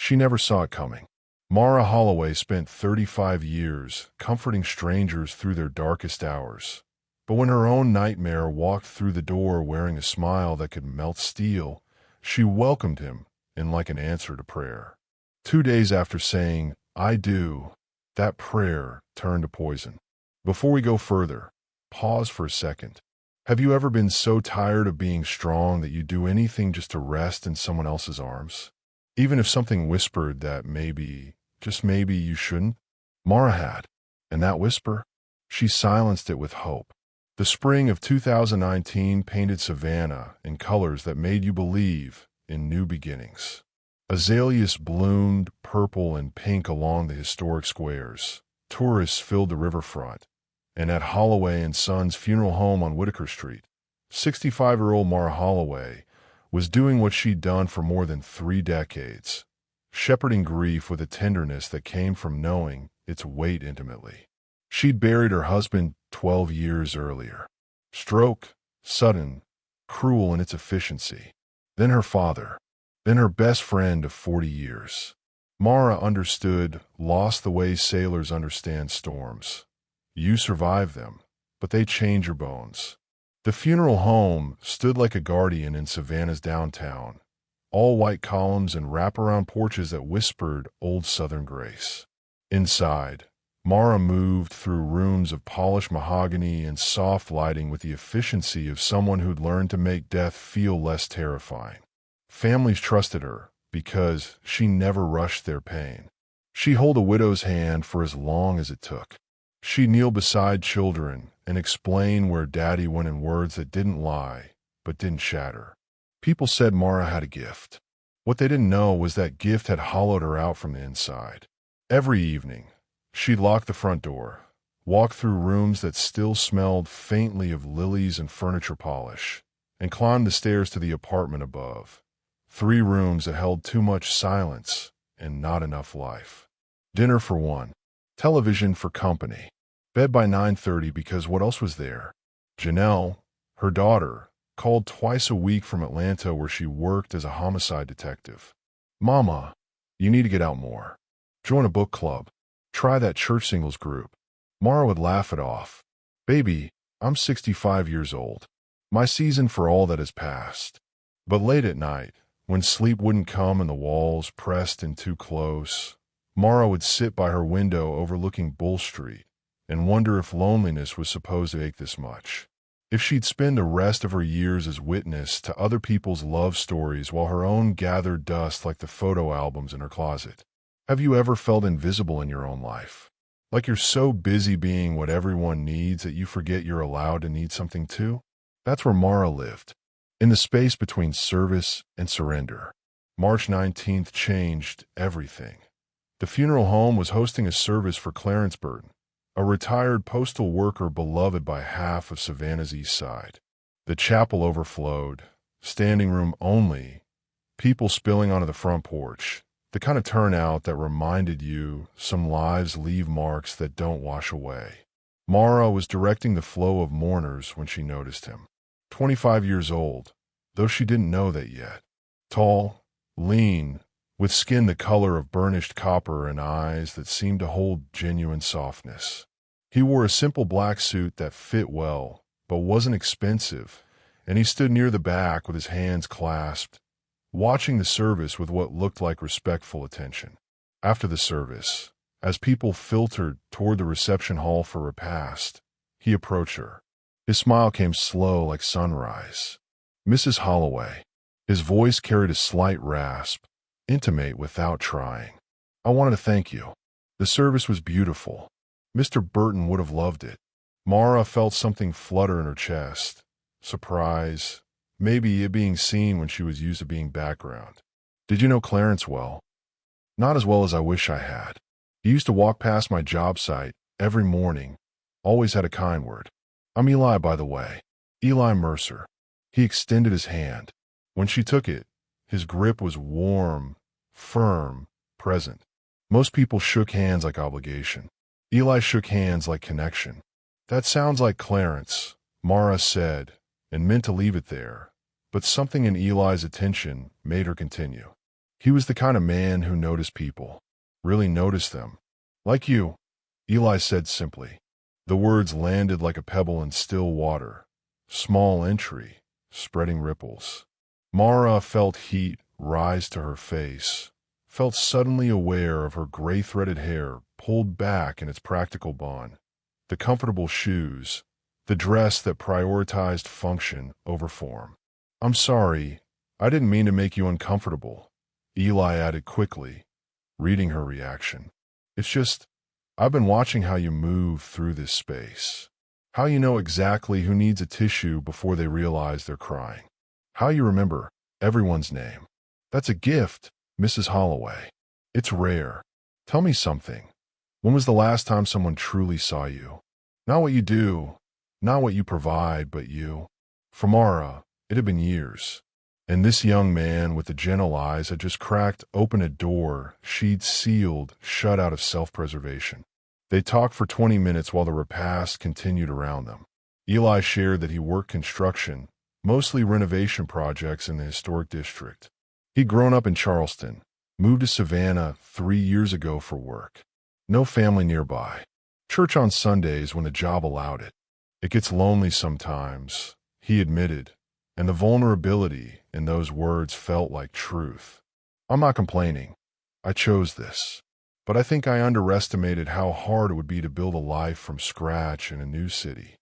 She never saw it coming. Mara Holloway spent 35 years comforting strangers through their darkest hours. But when her own nightmare walked through the door wearing a smile that could melt steel, she welcomed him in like an answer to prayer. 2 days after saying, "I do," that prayer turned to poison. Before we go further, pause for a second. Have you ever been so tired of being strong that you do anything just to rest in someone else's arms? Even if something whispered that maybe, just maybe, you shouldn't? Mara had. And that whisper? She silenced it with hope. The spring of 2019 painted Savannah in colors that made you believe in new beginnings. Azaleas bloomed purple and pink along the historic squares. Tourists filled the riverfront. And at Holloway and Sons funeral home on Whitaker Street, 65-year-old Mara Holloway was doing what she'd done for more than 3 decades, shepherding grief with a tenderness that came from knowing its weight intimately. She'd buried her husband 12 years earlier. Stroke, sudden, cruel in its efficiency. Then her father. Then her best friend of 40 years. Mara understood loss the way sailors understand storms. You survive them, but they change your bones. The funeral home stood like a guardian in Savannah's downtown, all white columns and wraparound porches that whispered old Southern grace. Inside, Mara moved through rooms of polished mahogany and soft lighting with the efficiency of someone who'd learned to make death feel less terrifying. Families trusted her because she never rushed their pain. She'd hold a widow's hand for as long as it took. She'd kneel beside children and explain where Daddy went in words that didn't lie, but didn't shatter. People said Mara had a gift. What they didn't know was that gift had hollowed her out from the inside. Every evening, she'd lock the front door, walk through rooms that still smelled faintly of lilies and furniture polish, and climb the stairs to the apartment above. 3 rooms that held too much silence and not enough life. Dinner for one. Television for company. Bed by 9:30 because what else was there? Janelle, her daughter, called twice a week from Atlanta where she worked as a homicide detective. "Mama, you need to get out more. Join a book club. Try that church singles group." Mara would laugh it off. "Baby, I'm 65 years old. My season for all that has passed." But late at night, when sleep wouldn't come and the walls pressed in too close, Mara would sit by her window overlooking Bull Street and wonder if loneliness was supposed to ache this much. If she'd spend the rest of her years as witness to other people's love stories while her own gathered dust like the photo albums in her closet. Have you ever felt invisible in your own life? Like you're so busy being what everyone needs that you forget you're allowed to need something too? That's where Mara lived, in the space between service and surrender. March 19th changed everything. The funeral home was hosting a service for Clarence Burton, a retired postal worker beloved by half of Savannah's east side. The chapel overflowed, standing room only, people spilling onto the front porch, the kind of turnout that reminded you some lives leave marks that don't wash away. Mara was directing the flow of mourners when she noticed him. 25 years old, though she didn't know that yet. Tall, lean, with skin the color of burnished copper and eyes that seemed to hold genuine softness. He wore a simple black suit that fit well, but wasn't expensive, and he stood near the back with his hands clasped, watching the service with what looked like respectful attention. After the service, as people filtered toward the reception hall for repast, he approached her. His smile came slow like sunrise. "Mrs. Holloway." His voice carried a slight rasp, intimate without trying. "I wanted to thank you. The service was beautiful. Mr. Burton would have loved it." Mara felt something flutter in her chest. Surprise, maybe it being seen when she was used to being background. "Did you know Clarence well?" "Not as well as I wish I had. He used to walk past my job site every morning, always had a kind word. I'm Eli, by the way. Eli Mercer." He extended his hand. When she took it, his grip was warm, firm, present. Most people shook hands like obligation. Eli shook hands like connection. "That sounds like Clarence," Mara said, and meant to leave it there, but something in Eli's attention made her continue. He was the kind of man who noticed people, really noticed them. Like you, Eli said simply. The words landed like a pebble in still water. Small entry, spreading ripples. Mara felt heat rise to her face, felt suddenly aware of her gray-threaded hair pulled back in its practical bond, the comfortable shoes, the dress that prioritized function over form. I'm sorry, I didn't mean to make you uncomfortable, Eli added quickly, reading her reaction. It's just, I've been watching how you move through this space. How you know exactly who needs a tissue before they realize they're crying. How you remember everyone's name. That's a gift, Mrs. Holloway. It's rare. Tell me something. When was the last time someone truly saw you? Not what you do, not what you provide, but you. For Mara, it had been years. And this young man with the gentle eyes had just cracked open a door she'd sealed shut out of self-preservation. They talked for 20 minutes while the repast continued around them. Eli shared that he worked construction, mostly renovation projects in the historic district. He'd grown up in Charleston, moved to Savannah 3 years ago for work. No family nearby. Church on Sundays when the job allowed it. It gets lonely sometimes, he admitted, and the vulnerability in those words felt like truth. I'm not complaining. I chose this. But I think I underestimated how hard it would be to build a life from scratch in a new city.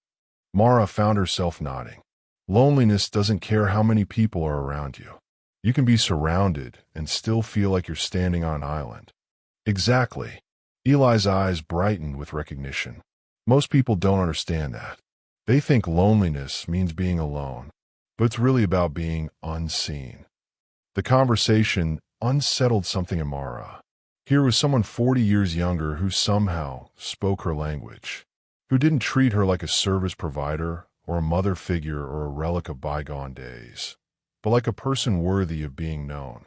Mara found herself nodding. Loneliness doesn't care how many people are around you. You can be surrounded and still feel like you're standing on an island. Exactly. Eli's eyes brightened with recognition. Most people don't understand that. They think loneliness means being alone, but it's really about being unseen. The conversation unsettled something in Mara. Here was someone 40 years younger who somehow spoke her language, who didn't treat her like a service provider or a mother figure or a relic of bygone days, but like a person worthy of being known.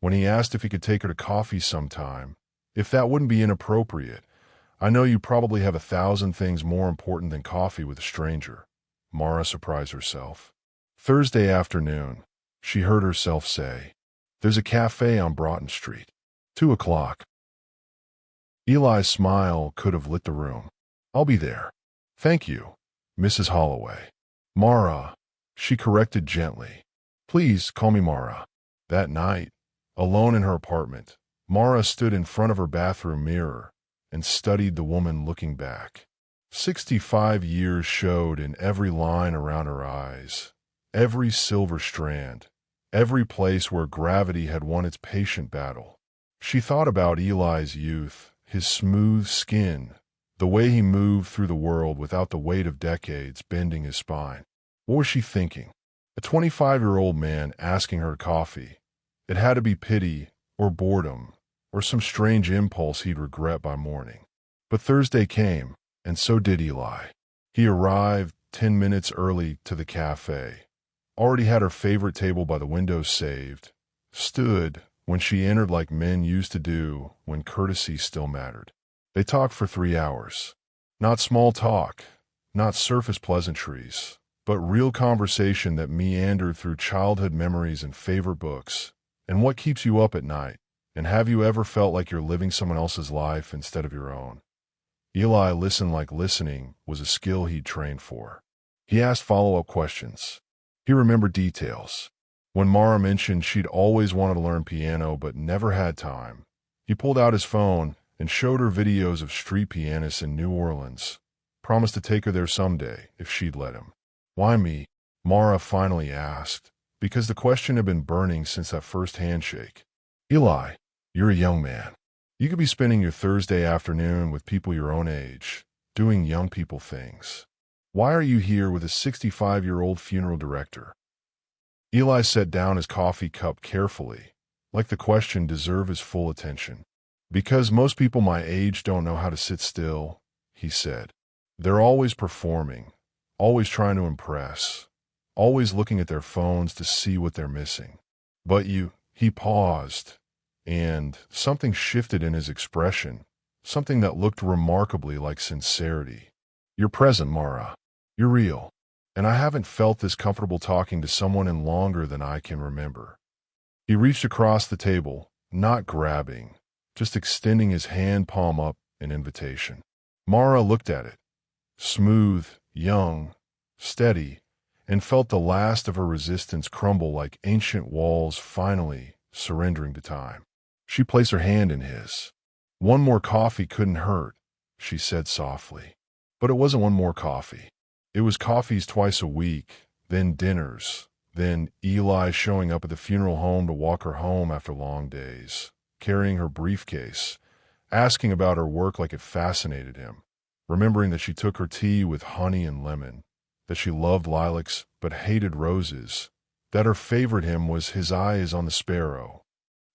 When he asked if he could take her to coffee sometime, if that wouldn't be inappropriate, I know you probably have 1,000 things more important than coffee with a stranger, Mara surprised herself. Thursday afternoon, she heard herself say, there's a cafe on Broughton Street. 2 o'clock. Eli's smile could have lit the room. I'll be there. Thank you, Mrs. Holloway. Mara, she corrected gently. Please call me Mara. That night, alone in her apartment, Mara stood in front of her bathroom mirror and studied the woman looking back. 65 years showed in every line around her eyes, every silver strand, every place where gravity had won its patient battle. She thought about Eli's youth, his smooth skin, the way he moved through the world without the weight of decades bending his spine. What was she thinking? A 25-year-old man asking her coffee. It had to be pity or boredom or some strange impulse he'd regret by morning. But Thursday came, and so did Eli. He arrived 10 minutes early to the cafe, already had her favorite table by the window saved, stood when she entered like men used to do when courtesy still mattered. They talked for 3 hours. Not small talk, not surface pleasantries, but real conversation that meandered through childhood memories and favorite books, and what keeps you up at night, and have you ever felt like you're living someone else's life instead of your own? Eli listened like listening was a skill he'd trained for. He asked follow-up questions. He remembered details. When Mara mentioned she'd always wanted to learn piano but never had time, he pulled out his phone and showed her videos of street pianists in New Orleans, promised to take her there someday if she'd let him. Why me? Mara finally asked, because the question had been burning since that first handshake. Eli, you're a young man. You could be spending your Thursday afternoon with people your own age, doing young people things. Why are you here with a 65-year-old funeral director? Eli set down his coffee cup carefully, like the question deserved his full attention. Because most people my age don't know how to sit still, he said. They're always performing, always trying to impress, always looking at their phones to see what they're missing. But he paused, and something shifted in his expression, something that looked remarkably like sincerity. You're present, Mara. You're real. And I haven't felt this comfortable talking to someone in longer than I can remember. He reached across the table, not grabbing, just extending his hand palm up in invitation. Mara looked at it, smooth, young, steady, and felt the last of her resistance crumble like ancient walls finally surrendering to time. She placed her hand in his. "One more coffee couldn't hurt," she said softly. But it wasn't one more coffee. It was coffees twice a week, then dinners, then Eli showing up at the funeral home to walk her home after long days, carrying her briefcase, asking about her work like it fascinated him, remembering that she took her tea with honey and lemon, that she loved lilacs but hated roses, that her favorite hymn was "His Eye is on the Sparrow."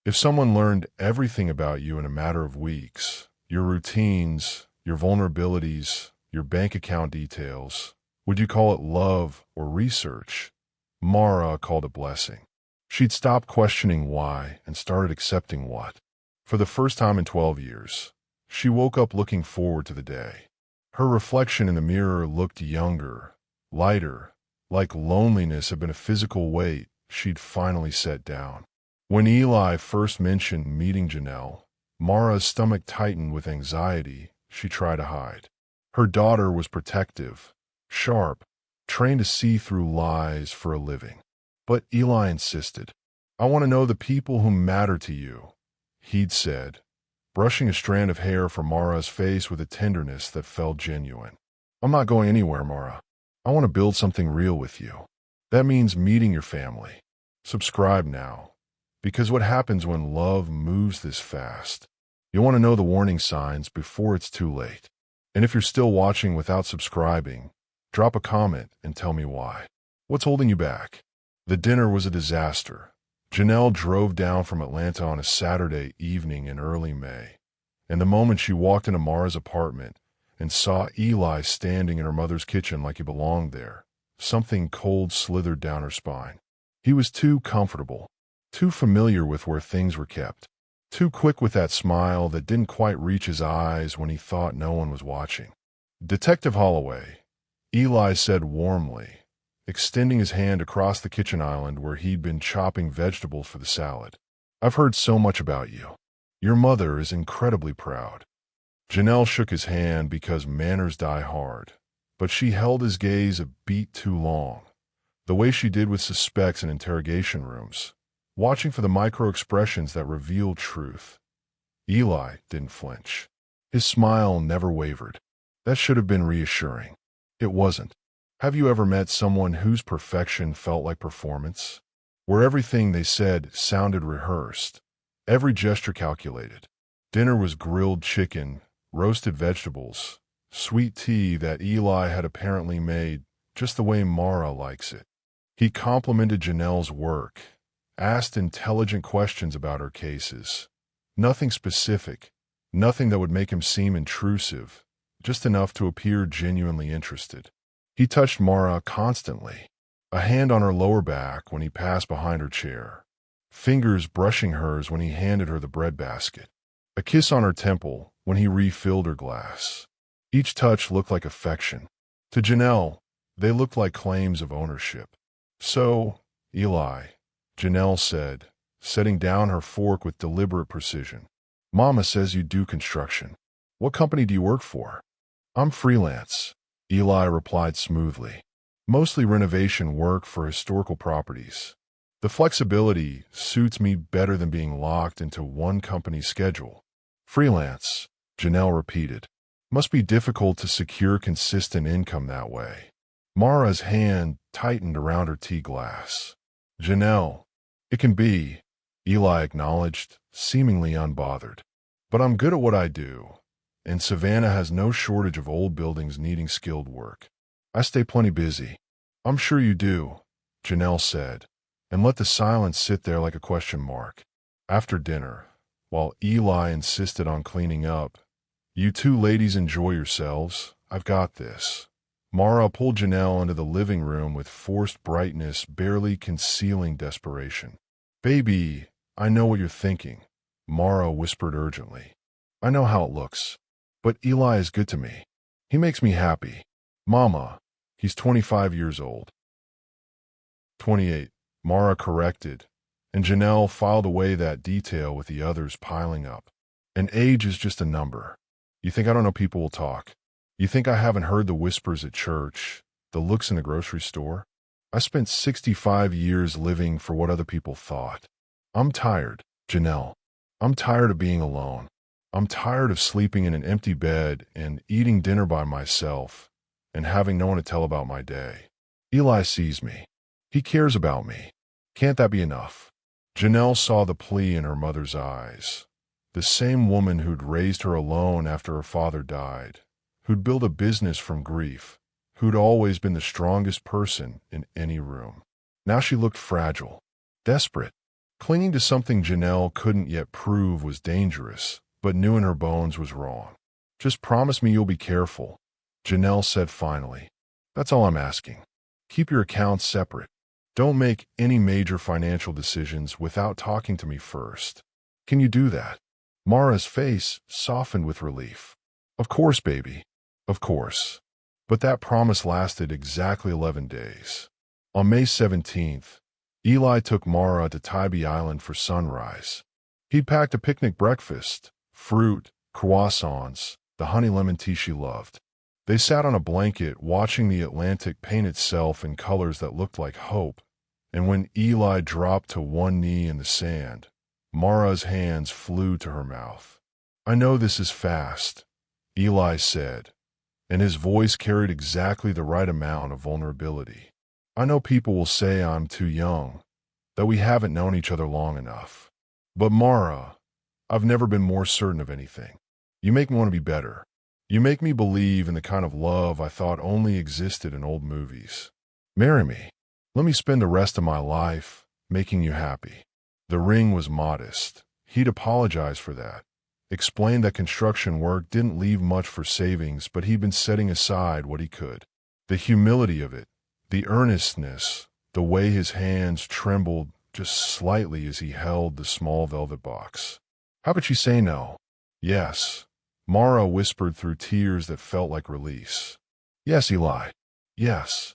If someone learned everything about you in a matter of weeks, your routines, your vulnerabilities, your bank account details, would you call it love or research? Mara called it blessing. She'd stopped questioning why and started accepting what. For the first time in 12 years, she woke up looking forward to the day. Her reflection in the mirror looked younger, lighter, like loneliness had been a physical weight she'd finally set down. When Eli first mentioned meeting Janelle, Mara's stomach tightened with anxiety she tried to hide. Her daughter was protective, sharp, trained to see through lies for a living. But Eli insisted. "I want to know the people who matter to you," he'd said, brushing a strand of hair from Mara's face with a tenderness that felt genuine. "I'm not going anywhere, Mara. I want to build something real with you. That means meeting your family. Subscribe now. Because what happens when love moves this fast? You want to know the warning signs before it's too late. And if you're still watching without subscribing, drop a comment and tell me why. What's holding you back?" The dinner was a disaster. Janelle drove down from Atlanta on a Saturday evening in early May, and the moment she walked into Mara's apartment and saw Eli standing in her mother's kitchen like he belonged there, something cold slithered down her spine. He was too comfortable, too familiar with where things were kept, too quick with that smile that didn't quite reach his eyes when he thought no one was watching. "Detective Holloway," Eli said warmly, extending his hand across the kitchen island where he'd been chopping vegetables for the salad. "I've heard so much about you. Your mother is incredibly proud." Janelle shook his hand because manners die hard, but she held his gaze a beat too long, the way she did with suspects in interrogation rooms, watching for the micro-expressions that reveal truth. Eli didn't flinch. His smile never wavered. That should have been reassuring. It wasn't. Have you ever met someone whose perfection felt like performance? Where everything they said sounded rehearsed, every gesture calculated. Dinner was grilled chicken, roasted vegetables, sweet tea that Eli had apparently made just the way Mara likes it. He complimented Janelle's work, asked intelligent questions about her cases. Nothing specific, nothing that would make him seem intrusive, just enough to appear genuinely interested. He touched Mara constantly, a hand on her lower back when he passed behind her chair, fingers brushing hers when he handed her the breadbasket, a kiss on her temple when he refilled her glass. Each touch looked like affection. To Janelle, they looked like claims of ownership. "So, Eli," Janelle said, setting down her fork with deliberate precision, "Mama says you do construction. What company do you work for?" "I'm freelance," Eli replied smoothly. "Mostly renovation work for historical properties. The flexibility suits me better than being locked into one company's schedule." "Freelance," Janelle repeated. "Must be difficult to secure consistent income that way." Mara's hand tightened around her tea glass. "Janelle, it can be," Eli acknowledged, seemingly unbothered. "But I'm good at what I do, and Savannah has no shortage of old buildings needing skilled work. I stay plenty busy." "I'm sure you do," Janelle said, and let the silence sit there like a question mark. After dinner, while Eli insisted on cleaning up, "You two ladies enjoy yourselves. I've got this." Mara pulled Janelle into the living room with forced brightness barely concealing desperation. "Baby, I know what you're thinking," Mara whispered urgently. "I know how it looks. But Eli is good to me. He makes me happy." "Mama, he's 25 years old." 28, Mara corrected, And Janelle filed away that detail with the others piling up. And age is just a number. You think I don't know people will talk? You think I haven't heard the whispers at church, the looks in the grocery store? I spent 65 years living for what other people thought. I'm tired, Janelle. I'm tired of being alone. I'm tired of sleeping in an empty bed and eating dinner by myself and having no one to tell about my day. Eli sees me. He cares about me. Can't that be enough? Janelle saw the plea in her mother's eyes. The same woman who'd raised her alone after her father died, who'd built a business from grief, who'd always been the strongest person in any room. Now she looked fragile, desperate, clinging to something Janelle couldn't yet prove was dangerous, but knew in her bones was wrong. Just promise me you'll be careful, Janelle said finally. That's all I'm asking. Keep your accounts separate. Don't make any major financial decisions without talking to me first. Can you do that? Mara's face softened with relief. Of course, baby. Of course. But that promise lasted exactly 11 days. On May 17th, Eli took Mara to Tybee Island for sunrise. He'd packed a picnic breakfast, fruit, croissants, the honey lemon tea she loved. They sat on a blanket watching the Atlantic paint itself in colors that looked like hope, and when Eli dropped to one knee in the sand, Mara's hands flew to her mouth. I know this is fast, Eli said, and his voice carried exactly the right amount of vulnerability. I know people will say I'm too young, that we haven't known each other long enough. But Mara, I've never been more certain of anything. You make me want to be better. You make me believe in the kind of love I thought only existed in old movies. Marry me. Let me spend the rest of my life making you happy. The ring was modest. He'd apologized for that. Explained that construction work didn't leave much for savings, but he'd been setting aside what he could. The humility of it, the earnestness, the way his hands trembled just slightly as he held the small velvet box. How could she say no? Yes, Mara whispered through tears that felt like release. Yes, Eli. Yes.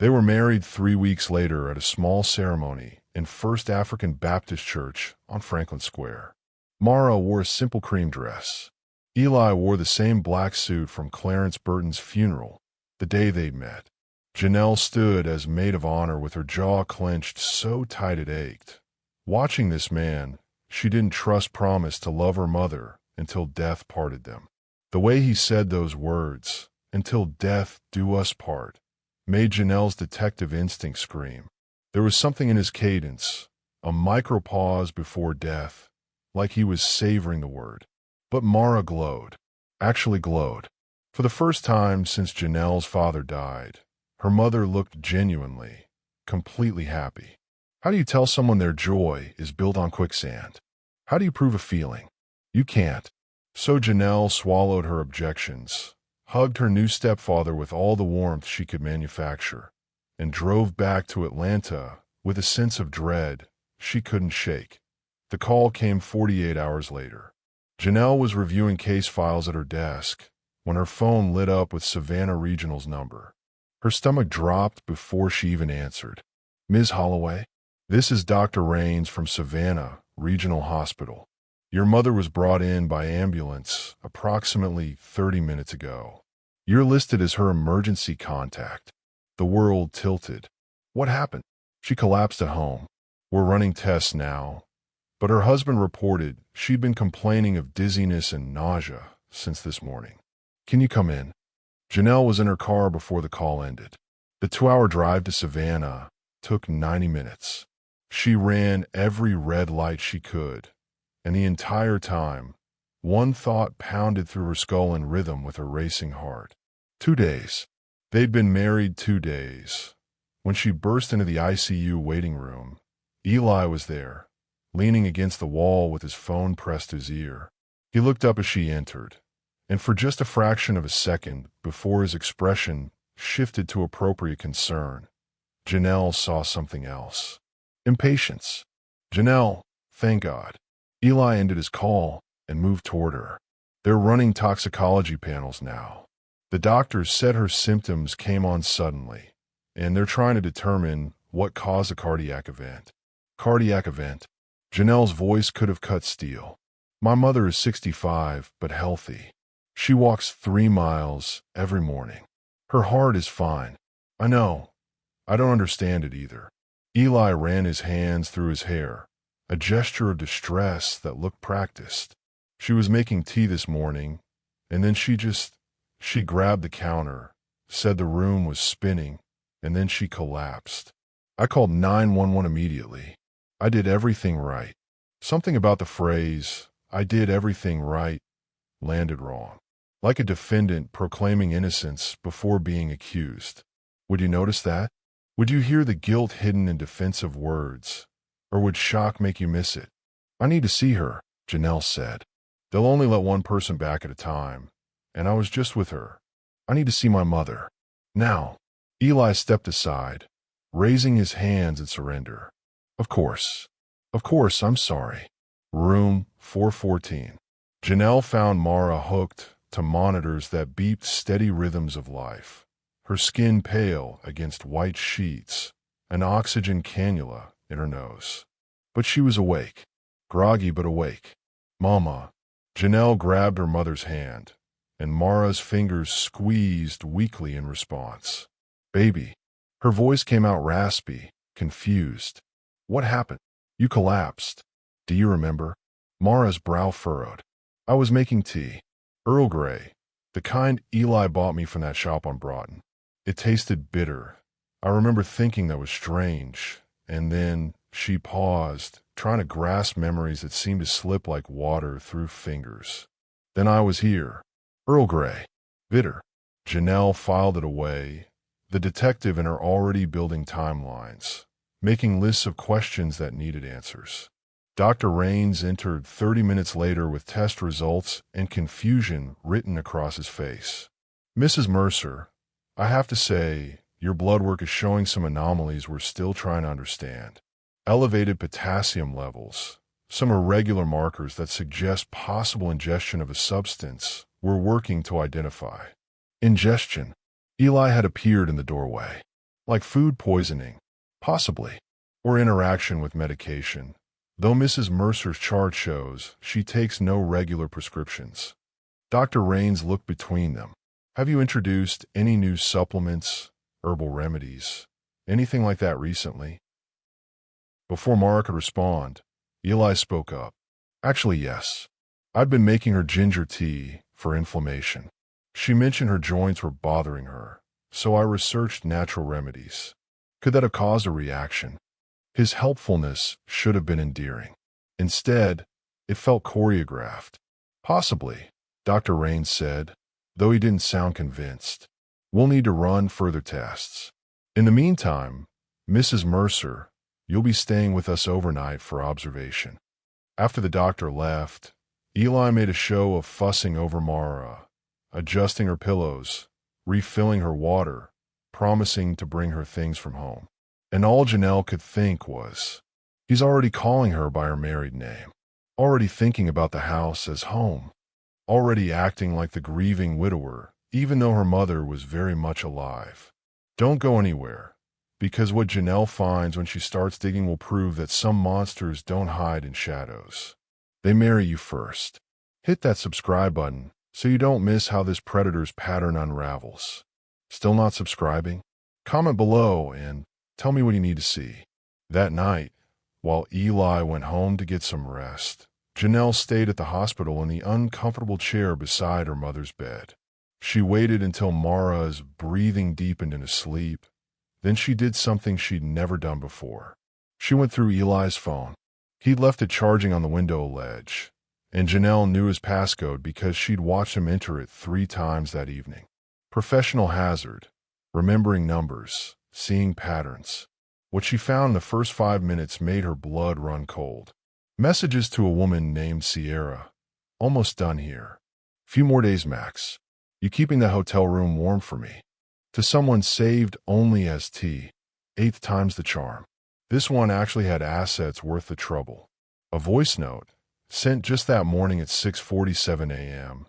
They were married 3 weeks later at a small ceremony in First African Baptist Church on Franklin Square. Mara wore a simple cream dress. Eli wore the same black suit from Clarence Burton's funeral the day they'd met. Janelle stood as maid of honor with her jaw clenched so tight it ached. Watching this man, she didn't trust promise to love her mother until death parted them. The way he said those words, "Until death do us part," made Janelle's detective instinct scream. There was something in his cadence, a micro-pause before death, like he was savoring the word. But Mara glowed, actually glowed. For the first time since Janelle's father died, her mother looked genuinely, completely happy. How do you tell someone their joy is built on quicksand? How do you prove a feeling? You can't. So Janelle swallowed her objections, hugged her new stepfather with all the warmth she could manufacture, and drove back to Atlanta with a sense of dread she couldn't shake. The call came 48 hours later. Janelle was reviewing case files at her desk when her phone lit up with Savannah Regional's number. Her stomach dropped before she even answered. Ms. Holloway, this is Dr. Raines from Savannah Regional Hospital. Your mother was brought in by ambulance approximately 30 minutes ago. You're listed as her emergency contact. The world tilted. What happened? She collapsed at home. We're running tests now. But her husband reported she'd been complaining of dizziness and nausea since this morning. Can you come in? Janelle was in her car before the call ended. The 2-hour drive to Savannah took 90 minutes. She ran every red light she could, and the entire time, one thought pounded through her skull in rhythm with her racing heart. 2 days. They'd been married 2 days. When she burst into the ICU waiting room, Eli was there, leaning against the wall with his phone pressed to his ear. He looked up as she entered, and for just a fraction of a second before his expression shifted to appropriate concern, Janelle saw something else. Impatience. Janelle, thank God. Eli ended his call and moved toward her. They're running toxicology panels now. The doctors said her symptoms came on suddenly, and they're trying to determine what caused a cardiac event. Cardiac event. Janelle's voice could have cut steel. My mother is 65, but healthy. She walks 3 miles every morning. Her heart is fine. I know. I don't understand it either. Eli ran his hands through his hair, a gesture of distress that looked practiced. She was making tea this morning, and then she grabbed the counter, said the room was spinning, and then she collapsed. I called 911 immediately. I did everything right. Something about the phrase, "I did everything right," landed wrong. Like a defendant proclaiming innocence before being accused. Would you notice that? Would you hear the guilt hidden in defensive words? Or would shock make you miss it? "I need to see her," Janelle said. "They'll only let one person back at a time, and I was just with her. I need to see my mother." Now, Eli stepped aside, raising his hands in surrender. Of course, I'm sorry." Room 414. Janelle found Mara hooked to monitors that beeped steady rhythms of life, her skin pale against white sheets, an oxygen cannula in her nose. But she was awake, groggy but awake. "Mama." Janelle grabbed her mother's hand, and Mara's fingers squeezed weakly in response. "Baby." Her voice came out raspy, confused. "What happened? You collapsed. Do you remember?" Mara's brow furrowed. "I was making tea. Earl Grey, the kind Eli bought me from that shop on Broughton. It tasted bitter. I remember thinking that was strange, and then," she paused, trying to grasp memories that seemed to slip like water through fingers. "Then I was here. Earl Grey. Bitter." Janelle filed it away, the detective in her already building timelines, making lists of questions that needed answers. Dr. Raines entered 30 minutes later with test results and confusion written across his face. "Mrs. Mercer, I have to say, your blood work is showing some anomalies we're still trying to understand. Elevated potassium levels, some irregular markers that suggest possible ingestion of a substance we're working to identify." Ingestion. Eli had appeared in the doorway. "Like food poisoning, possibly, or interaction with medication, though Mrs. Mercer's chart shows she takes no regular prescriptions." Dr. Raines looked between them. "Have you introduced any new supplements, herbal remedies, anything like that recently?" Before Mara could respond, Eli spoke up. "Actually, yes. I've been making her ginger tea for inflammation. She mentioned her joints were bothering her, so I researched natural remedies. Could that have caused a reaction?" His helpfulness should have been endearing. Instead, it felt choreographed. "Possibly," Dr. Raines said, though he didn't sound convinced. "We'll need to run further tests. In the meantime, Mrs. Mercer, you'll be staying with us overnight for observation." After the doctor left, Eli made a show of fussing over Mara, adjusting her pillows, refilling her water, promising to bring her things from home. And all Janelle could think was, he's already calling her by her married name, already thinking about the house as home, already acting like the grieving widower, even though her mother was very much alive. Don't go anywhere, because what Janelle finds when she starts digging will prove that some monsters don't hide in shadows. They marry you first. Hit that subscribe button so you don't miss how this predator's pattern unravels. Still not subscribing? Comment below and tell me what you need to see. That night, while Eli went home to get some rest, Janelle stayed at the hospital in the uncomfortable chair beside her mother's bed. She waited until Mara's breathing deepened into sleep. Then she did something she'd never done before. She went through Eli's phone. He'd left it charging on the window ledge, and Janelle knew his passcode because she'd watched him enter it 3 times that evening. Professional hazard, remembering numbers, seeing patterns. What she found in the first 5 minutes made her blood run cold. Messages to a woman named Sierra. "Almost done here. Few more days max. You keeping the hotel room warm for me?" To someone saved only as tea. 8th time's the charm. This one actually had assets worth the trouble. A voice note, sent just that morning at 6:47 a.m.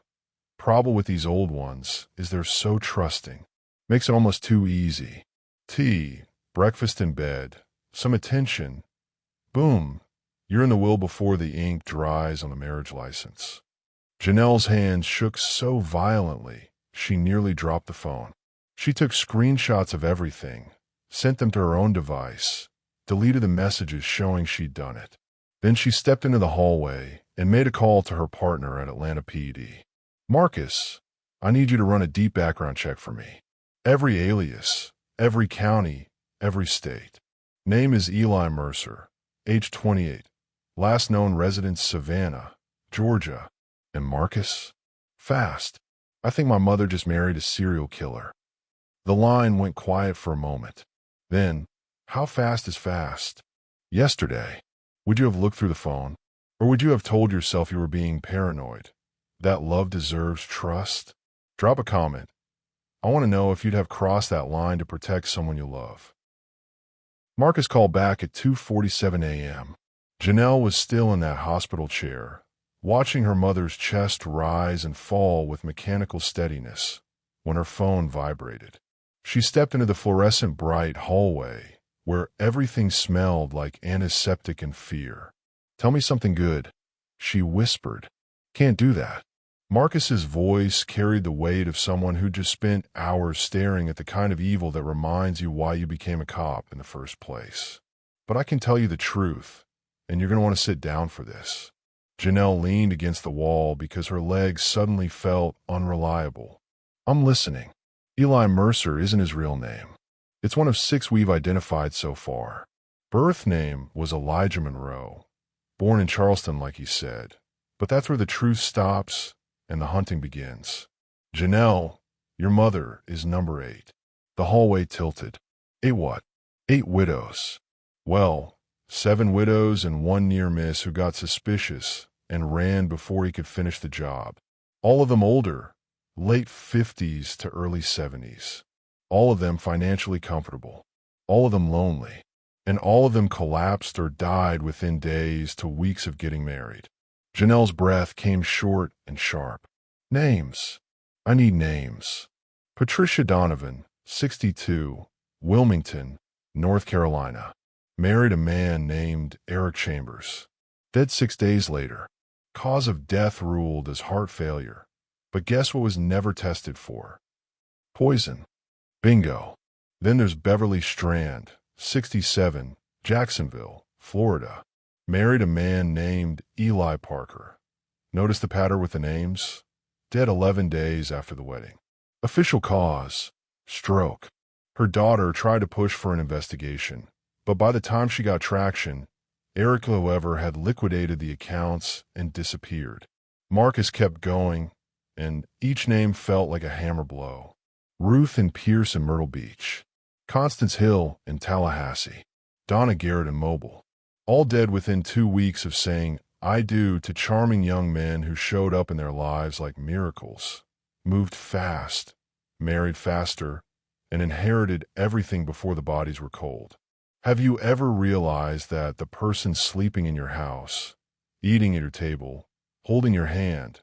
Problem with these old ones is they're so trusting. Makes it almost too easy. Tea, breakfast in bed, some attention, Boom. You're in the will before the ink dries on the marriage license. Janelle's hands shook so violently, she nearly dropped the phone. She took screenshots of everything, sent them to her own device, deleted the messages showing she'd done it. Then she stepped into the hallway and made a call to her partner at Atlanta PD. Marcus, I need you to run a deep background check for me. Every alias, every county, every state. Name is Eli Mercer, age 28, last known residence Savannah, Georgia. And Marcus? Fast. I think my mother just married a serial killer. The line went quiet for a moment. Then, how fast is fast? Yesterday. Would you have looked through the phone? Or would you have told yourself you were being paranoid? That love deserves trust? Drop a comment. I want to know if you'd have crossed that line to protect someone you love. Marcus called back at 2:47 a.m. Janelle was still in that hospital chair, watching her mother's chest rise and fall with mechanical steadiness, when her phone vibrated. She stepped into the fluorescent bright hallway, where everything smelled like antiseptic and fear. Tell me something good, she whispered. Can't do that. Marcus's voice carried the weight of someone who just spent hours staring at the kind of evil that reminds you why you became a cop in the first place. But I can tell you the truth, and you're going to want to sit down for this. Janelle leaned against the wall because her legs suddenly felt unreliable. I'm listening. Eli Mercer isn't his real name. It's one of 6 we've identified so far. Birth name was Elijah Monroe, born in Charleston like he said. But that's where the truth stops and the hunting begins. Janelle, your mother is number 8. The hallway tilted. 8 what? 8 widows. Well, 7 widows and 1 near miss who got suspicious and ran before he could finish the job. All of them older, late 50s to early 70s. All of them financially comfortable. All of them lonely. And all of them collapsed or died within days to weeks of getting married. Janelle's breath came short and sharp. Names. I need names. Patricia Donovan, 62, Wilmington, North Carolina. Married a man named Eric Chambers. Dead 6 days later. Cause of death ruled as heart failure. But guess what was never tested for? Poison. Bingo. Then there's Beverly Strand, 67, Jacksonville, Florida. Married a man named Eli Parker. Notice the pattern with the names? Dead 11 days after the wedding. Official cause: stroke. Her daughter tried to push for an investigation, but by the time she got traction, Eric, however, had liquidated the accounts and disappeared. Marcus kept going, and each name felt like a hammer blow. Ruth and Pierce in Myrtle Beach. Constance Hill in Tallahassee. Donna Garrett in Mobile. All dead within 2 weeks of saying "I do" to charming young men who showed up in their lives like miracles, moved fast, married faster, and inherited everything before the bodies were cold. Have you ever realized that the person sleeping in your house, eating at your table, holding your hand,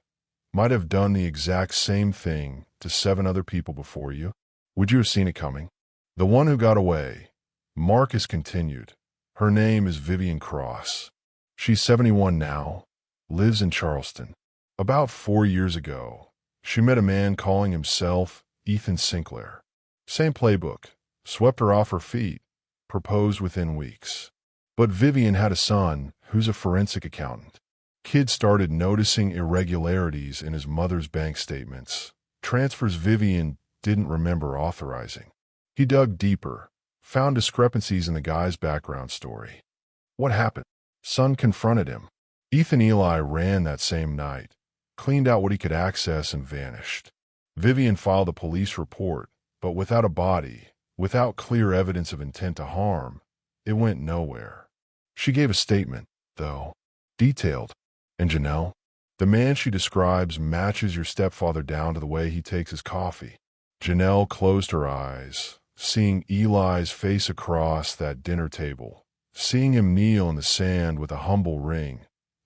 might have done the exact same thing to 7 other people before you? Would you have seen it coming? The one who got away, Marcus continued. Her name is Vivian Cross. She's 71 now, lives in Charleston. About 4 years ago, she met a man calling himself Ethan Sinclair. Same playbook, swept her off her feet, proposed within weeks. But Vivian had a son who's a forensic accountant. Kid started noticing irregularities in his mother's bank statements, transfers Vivian didn't remember authorizing. He dug deeper, found discrepancies in the guy's background story. What happened? Son confronted him. Ethan Eli ran that same night, cleaned out what he could access and vanished. Vivian filed a police report, but without a body, without clear evidence of intent to harm, it went nowhere. She gave a statement, though, detailed. And Janelle, the man she describes matches your stepfather down to the way he takes his coffee. Janelle closed her eyes, seeing Eli's face across that dinner table, seeing him kneel in the sand with a humble ring,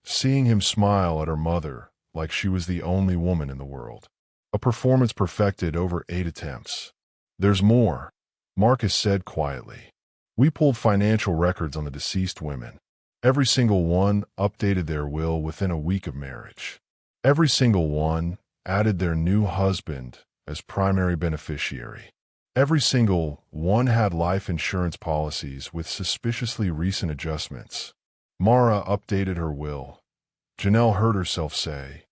seeing him smile at her mother like she was the only woman in the world. A performance perfected over 8 attempts. There's more, Marcus said quietly. We pulled financial records on the deceased women. Every single one updated their will within a week of marriage. Every single one added their new husband as primary beneficiary. Every single one had life insurance policies with suspiciously recent adjustments. Mara updated her will. Janelle heard herself say,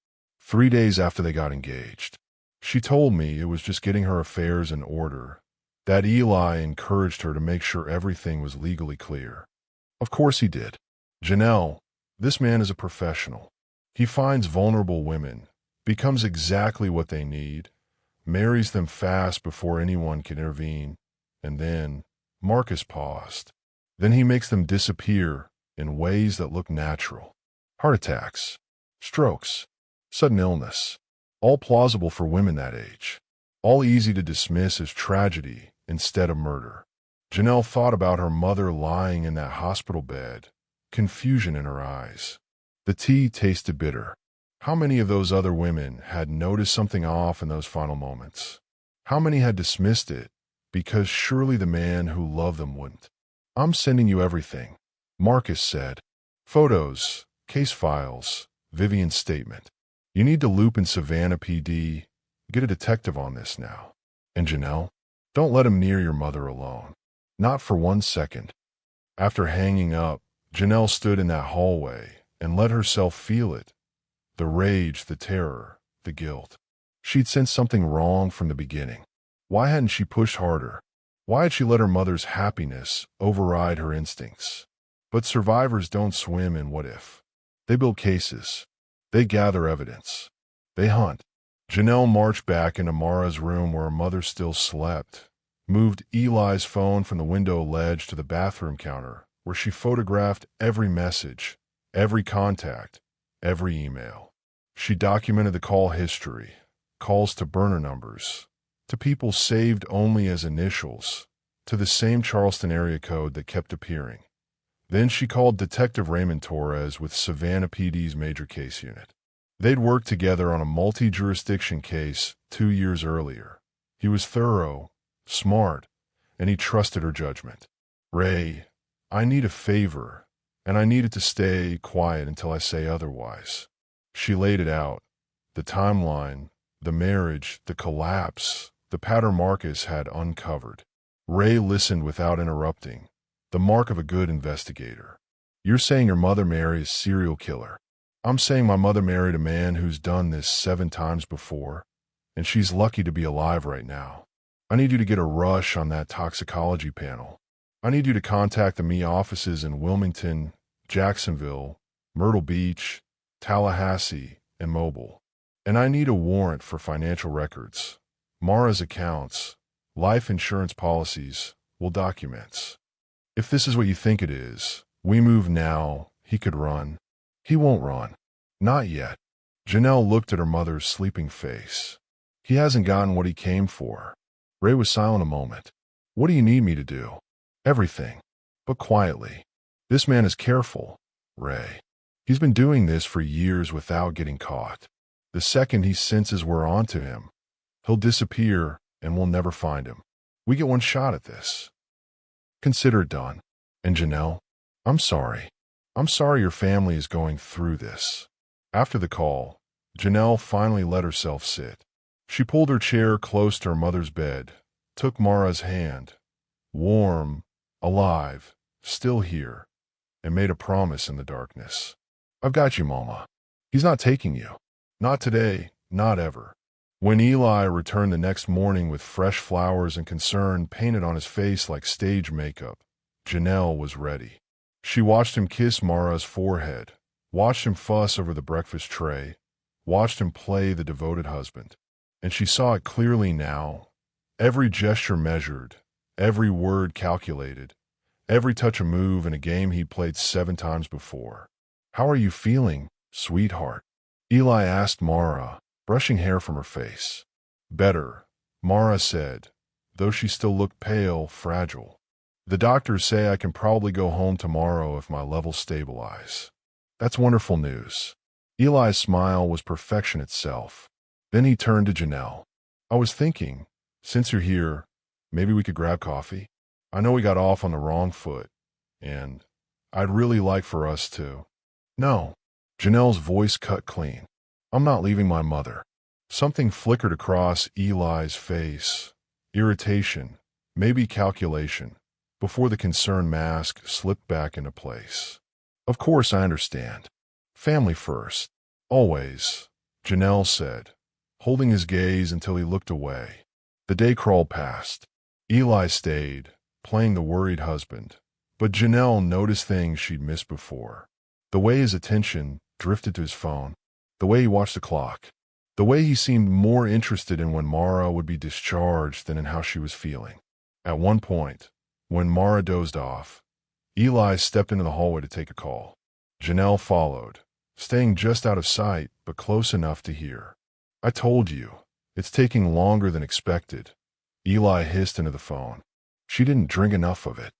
3 days after they got engaged. She told me it was just getting her affairs in order, that Eli encouraged her to make sure everything was legally clear. Of course he did. Janelle, this man is a professional. He finds vulnerable women, becomes exactly what they need, marries them fast before anyone can intervene, and then, Marcus paused. Then he makes them disappear in ways that look natural. Heart attacks, strokes, sudden illness, all plausible for women that age, all easy to dismiss as tragedy instead of murder. Janelle thought about her mother lying in that hospital bed, confusion in her eyes. The tea tasted bitter. How many of those other women had noticed something off in those final moments? How many had dismissed it because surely the man who loved them wouldn't? I'm sending you everything, Marcus said. Photos, case files, Vivian's statement. You need to loop in Savannah PD, get a detective on this now. And Janelle, don't let him near your mother alone. Not for 1 second. After hanging up, Janelle stood in that hallway and let herself feel it. The rage, the terror, the guilt. She'd sensed something wrong from the beginning. Why hadn't she pushed harder? Why had she let her mother's happiness override her instincts? But survivors don't swim in what if. They build cases. They gather evidence. They hunt. Janelle marched back into Mara's room where her mother still slept, moved Eli's phone from the window ledge to the bathroom counter, where she photographed every message, every contact, every email. She documented the call history, calls to burner numbers, to people saved only as initials, to the same Charleston area code that kept appearing. Then she called Detective Raymond Torres with Savannah PD's major case unit. They'd worked together on a multi-jurisdiction case 2 years earlier. He was thorough, smart, and he trusted her judgment. Ray, I need a favor, and I need it to stay quiet until I say otherwise. She laid it out. The timeline, the marriage, the collapse, the pattern Marcus had uncovered. Ray listened without interrupting, the mark of a good investigator. You're saying your mother married a serial killer. I'm saying my mother married a man who's done this 7 times before, and she's lucky to be alive right now. I need you to get a rush on that toxicology panel. I need you to contact the ME offices in Wilmington, Jacksonville, Myrtle Beach, Tallahassee, and Mobile. And I need a warrant for financial records, Mara's accounts, life insurance policies, documents. If this is what you think it is, we move now, he could run. He won't run. Not yet. Janelle looked at her mother's sleeping face. He hasn't gotten what he came for. Ray was silent a moment. What do you need me to do? Everything. But quietly. This man is careful, Ray. He's been doing this for years without getting caught. The second he senses we're onto him, he'll disappear and we'll never find him. We get one shot at this. Consider it done. And Janelle, I'm sorry. I'm sorry your family is going through this. After the call, Janelle finally let herself sit. She pulled her chair close to her mother's bed, took Mara's hand, warm, alive, still here, and made a promise in the darkness. I've got you, Mama. He's not taking you. Not today, not ever. When Eli returned the next morning with fresh flowers and concern painted on his face like stage makeup, Janelle was ready. She watched him kiss Mara's forehead, watched him fuss over the breakfast tray, watched him play the devoted husband. And she saw it clearly now. Every gesture measured, every word calculated, every touch a move in a game he'd played 7 times before. How are you feeling, sweetheart? Eli asked Mara, brushing hair from her face. Better, Mara said, though she still looked pale, fragile. The doctors say I can probably go home tomorrow if my levels stabilize. That's wonderful news. Eli's smile was perfection itself. Then he turned to Janelle. I was thinking, since you're here, maybe we could grab coffee. I know we got off on the wrong foot, and I'd really like for us to. No. Janelle's voice cut clean. I'm not leaving my mother. Something flickered across Eli's face. Irritation, maybe calculation, before the concerned mask slipped back into place. Of course I understand. Family first. Always, Janelle said, holding his gaze until he looked away. The day crawled past. Eli stayed, playing the worried husband. But Janelle noticed things she'd missed before. The way his attention drifted to his phone. The way he watched the clock. The way he seemed more interested in when Mara would be discharged than in how she was feeling. At one point, when Mara dozed off, Eli stepped into the hallway to take a call. Janelle followed, staying just out of sight but close enough to hear. I told you, it's taking longer than expected. Eli hissed into the phone. She didn't drink enough of it.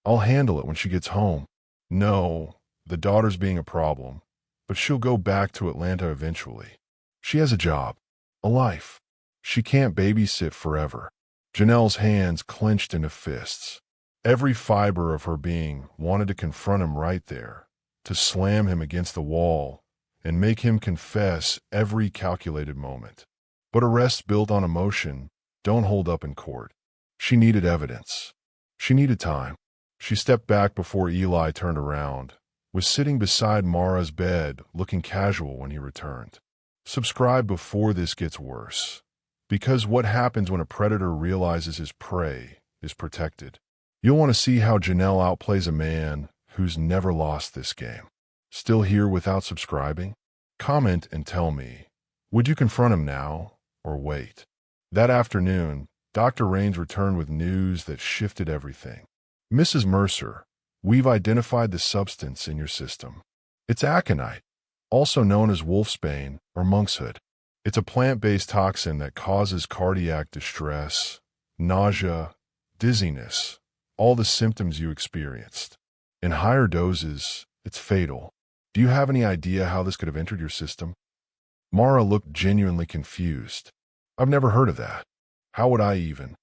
I'll handle it when she gets home. No, the daughter's being a problem, but she'll go back to Atlanta eventually. She has a job, a life. She can't babysit forever. Janelle's hands clenched into fists. Every fiber of her being wanted to confront him right there, to slam him against the wall and make him confess every calculated moment. But arrests built on emotion don't hold up in court. She needed evidence. She needed time. She stepped back before Eli turned around, was sitting beside Mara's bed, looking casual when he returned. Subscribe before this gets worse. Because what happens when a predator realizes his prey is protected. You'll want to see how Janelle outplays a man who's never lost this game. Still here without subscribing? Comment and tell me, would you confront him now or wait? That afternoon, Dr. Raines returned with news that shifted everything. Mrs. Mercer, we've identified the substance in your system. It's aconite, also known as wolfsbane or monkshood. It's a plant-based toxin that causes cardiac distress, nausea, dizziness, all the symptoms you experienced. In higher doses, it's fatal. Do you have any idea how this could have entered your system? Mara looked genuinely confused. I've never heard of that. How would I even?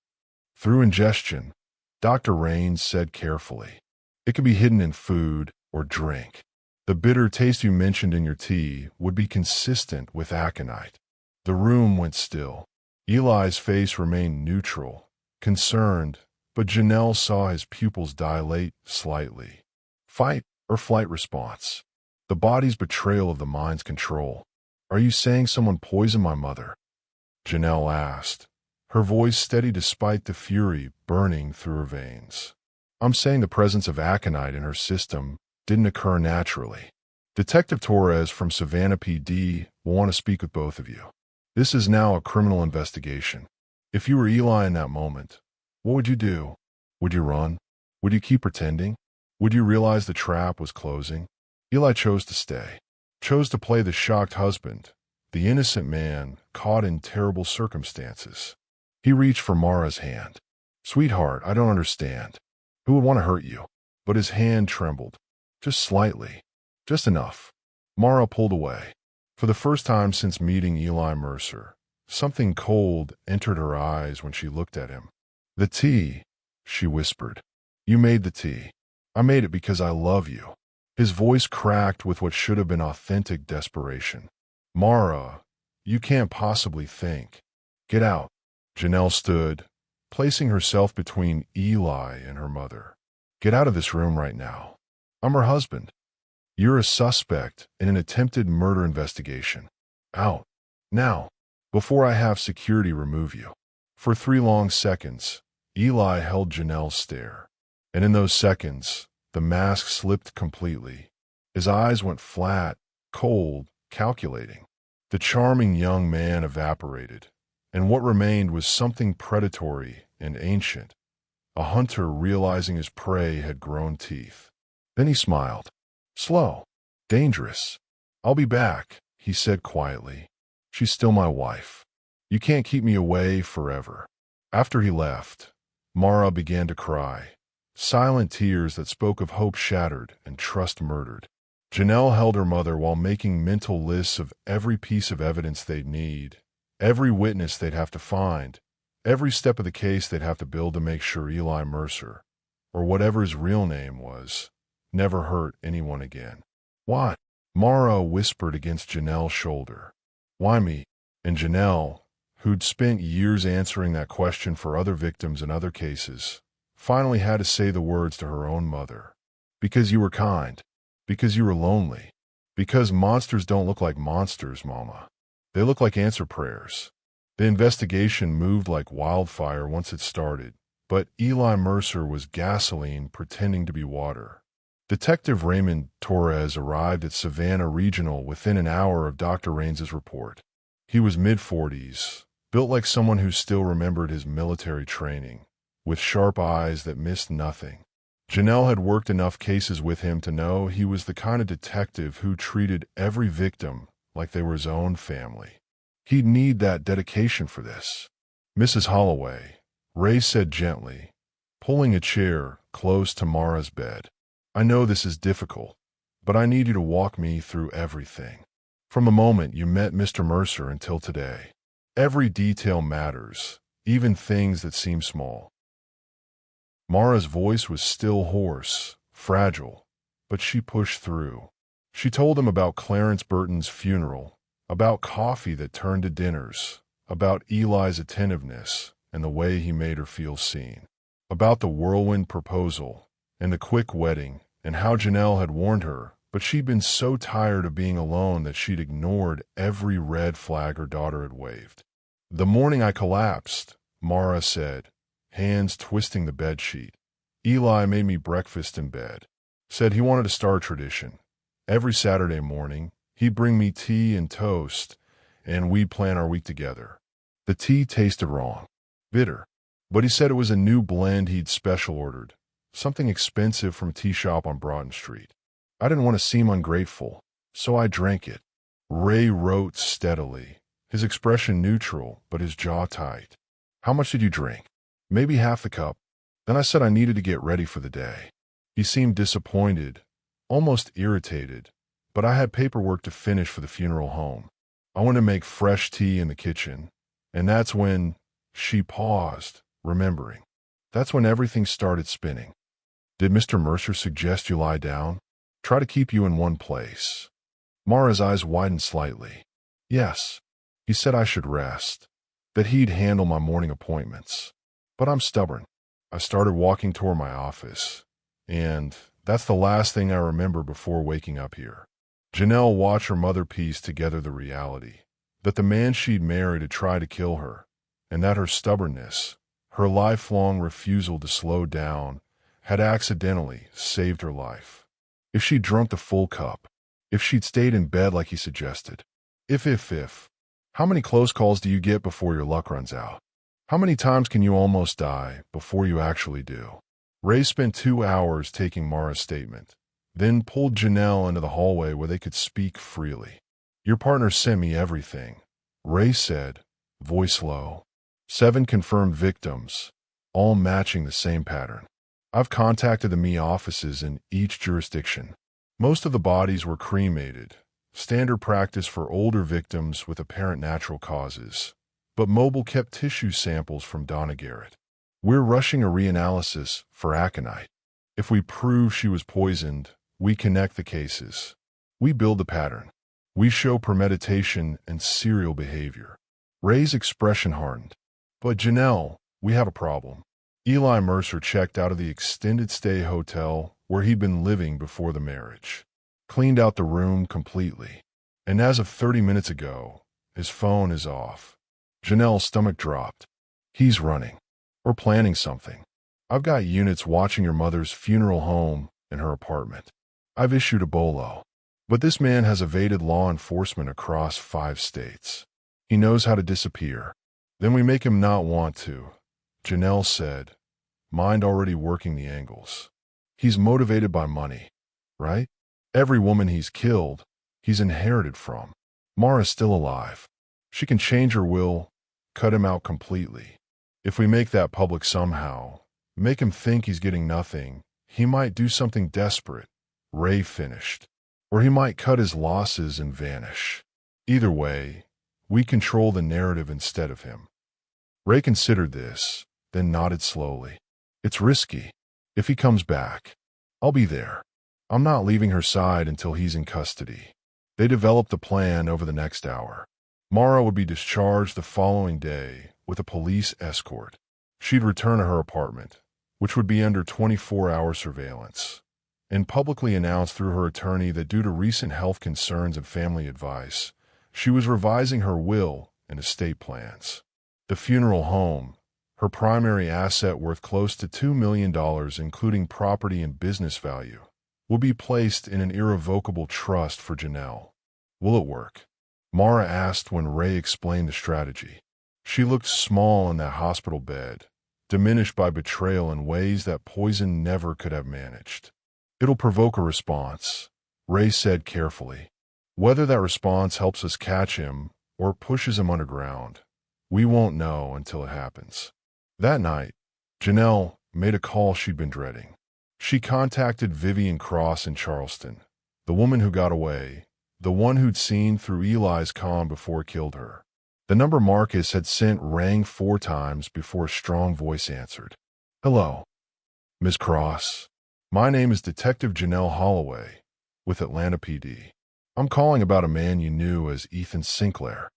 Through ingestion, Dr. Raines said carefully. It could be hidden in food or drink. The bitter taste you mentioned in your tea would be consistent with aconite. The room went still. Eli's face remained neutral, concerned, but Janelle saw his pupils dilate slightly. Fight or flight response. The body's betrayal of the mind's control. Are you saying someone poisoned my mother? Janelle asked, her voice steady despite the fury burning through her veins. I'm saying the presence of aconite in her system didn't occur naturally. Detective Torres from Savannah PD will want to speak with both of you. This is now a criminal investigation. If you were Eli in that moment, what would you do? Would you run? Would you keep pretending? Would you realize the trap was closing? Eli chose to stay, chose to play the shocked husband, the innocent man caught in terrible circumstances. He reached for Mara's hand. Sweetheart, I don't understand. Who would want to hurt you? But his hand trembled. Just slightly. Just enough. Mara pulled away. For the first time since meeting Eli Mercer, something cold entered her eyes when she looked at him. The tea, she whispered. You made the tea. I made it because I love you. His voice cracked with what should have been authentic desperation. Mara, you can't possibly think. Get out. Janelle stood, placing herself between Eli and her mother. Get out of this room right now. I'm her husband. You're a suspect in an attempted murder investigation. Out. Now. Before I have security remove you. For 3 long seconds, Eli held Janelle's stare. And in those seconds, the mask slipped completely. His eyes went flat, cold, calculating. The charming young man evaporated, and what remained was something predatory and ancient, a hunter realizing his prey had grown teeth. Then he smiled. Slow. Dangerous. I'll be back, he said quietly. She's still my wife. You can't keep me away forever. After he left, Mara began to cry. Silent tears that spoke of hope shattered and trust murdered. Janelle held her mother while making mental lists of every piece of evidence they'd need, every witness they'd have to find, every step of the case they'd have to build to make sure Eli Mercer, or whatever his real name was, never hurt anyone again. Why? Mara whispered against Janelle's shoulder. Why me? And Janelle, who'd spent years answering that question for other victims in other cases, finally had to say the words to her own mother. Because you were kind. Because you were lonely. Because monsters don't look like monsters, Mama. They look like answer prayers. The investigation moved like wildfire once it started, but Eli Mercer was gasoline pretending to be water. Detective Raymond Torres arrived at Savannah Regional within an hour of Dr. Raines's report. He was mid-40s, built like someone who still remembered his military training, with sharp eyes that missed nothing. Janelle had worked enough cases with him to know he was the kind of detective who treated every victim like they were his own family. He'd need that dedication for this. Mrs. Holloway, Ray said gently, pulling a chair close to Mara's bed. I know this is difficult, but I need you to walk me through everything. From the moment you met Mr. Mercer until today. Every detail matters, even things that seem small. Mara's voice was still hoarse, fragile, but she pushed through. She told him about Clarence Burton's funeral, about coffee that turned to dinners, about Eli's attentiveness and the way he made her feel seen, about the whirlwind proposal and the quick wedding, and how Janelle had warned her, but she'd been so tired of being alone that she'd ignored every red flag her daughter had waved. The morning I collapsed, Mara said, hands twisting the bedsheet. Eli made me breakfast in bed. Said he wanted to start a tradition. Every Saturday morning, he'd bring me tea and toast, and we'd plan our week together. The tea tasted wrong, bitter, but he said it was a new blend he'd special ordered, something expensive from a tea shop on Broughton Street. I didn't want to seem ungrateful, so I drank it. Ray wrote steadily, his expression neutral, but his jaw tight. How much did you drink? Maybe half the cup. Then I said I needed to get ready for the day. He seemed disappointed, almost irritated, but I had paperwork to finish for the funeral home. I wanted to make fresh tea in the kitchen, and that's when she paused, remembering. That's when everything started spinning. Did Mr. Mercer suggest you lie down? Try to keep you in one place. Mara's eyes widened slightly. Yes. He said I should rest, that he'd handle my morning appointments. But I'm stubborn. I started walking toward my office, and that's the last thing I remember before waking up here. Janelle watched her mother piece together the reality, that the man she'd married had tried to kill her, and that her stubbornness, her lifelong refusal to slow down, had accidentally saved her life. If she'd drunk the full cup, if she'd stayed in bed like he suggested, if. How many close calls do you get before your luck runs out? How many times can you almost die before you actually do? Ray spent 2 hours taking Mara's statement, then pulled Janelle into the hallway where they could speak freely. Your partner sent me everything, Ray said, voice low. 7 confirmed victims, all matching the same pattern. I've contacted the ME offices in each jurisdiction. Most of the bodies were cremated, standard practice for older victims with apparent natural causes. But Mobile kept tissue samples from Donna Garrett. We're rushing a reanalysis for aconite. If we prove she was poisoned, we connect the cases. We build the pattern. We show premeditation and serial behavior. Ray's expression hardened. But Janelle, we have a problem. Eli Mercer checked out of the extended stay hotel where he'd been living before the marriage. Cleaned out the room completely. And as of 30 minutes ago, his phone is off. Janelle's stomach dropped. He's running. Or planning something. I've got units watching your mother's funeral home and her apartment. I've issued a bolo. But this man has evaded law enforcement across 5 states. He knows how to disappear. Then we make him not want to, Janelle said, mind already working the angles. He's motivated by money, right? Every woman he's killed, he's inherited from. Mara's still alive. She can change her will, cut him out completely. If we make that public somehow, make him think he's getting nothing, he might do something desperate, Ray finished. Or he might cut his losses and vanish. Either way, we control the narrative instead of him. Ray considered this, then nodded slowly. It's risky. If he comes back, I'll be there. I'm not leaving her side until he's in custody. They developed a plan over the next hour. Mara would be discharged the following day with a police escort. She'd return to her apartment, which would be under 24-hour surveillance, and publicly announced through her attorney that due to recent health concerns and family advice, she was revising her will and estate plans. The funeral home, her primary asset worth close to $2 million, including property and business value, will be placed in an irrevocable trust for Janelle. Will it work? Mara asked when Ray explained the strategy. She looked small in that hospital bed, diminished by betrayal in ways that poison never could have managed. It'll provoke a response, Ray said carefully. Whether that response helps us catch him or pushes him underground, we won't know until it happens. That night, Janelle made a call she'd been dreading. She contacted Vivian Cross in Charleston, the woman who got away, the one who'd seen through Eli's con before it killed her. The number Marcus had sent rang 4 times before a strong voice answered. Hello, Ms. Cross. My name is Detective Janelle Holloway with Atlanta PD. I'm calling about a man you knew as Ethan Sinclair.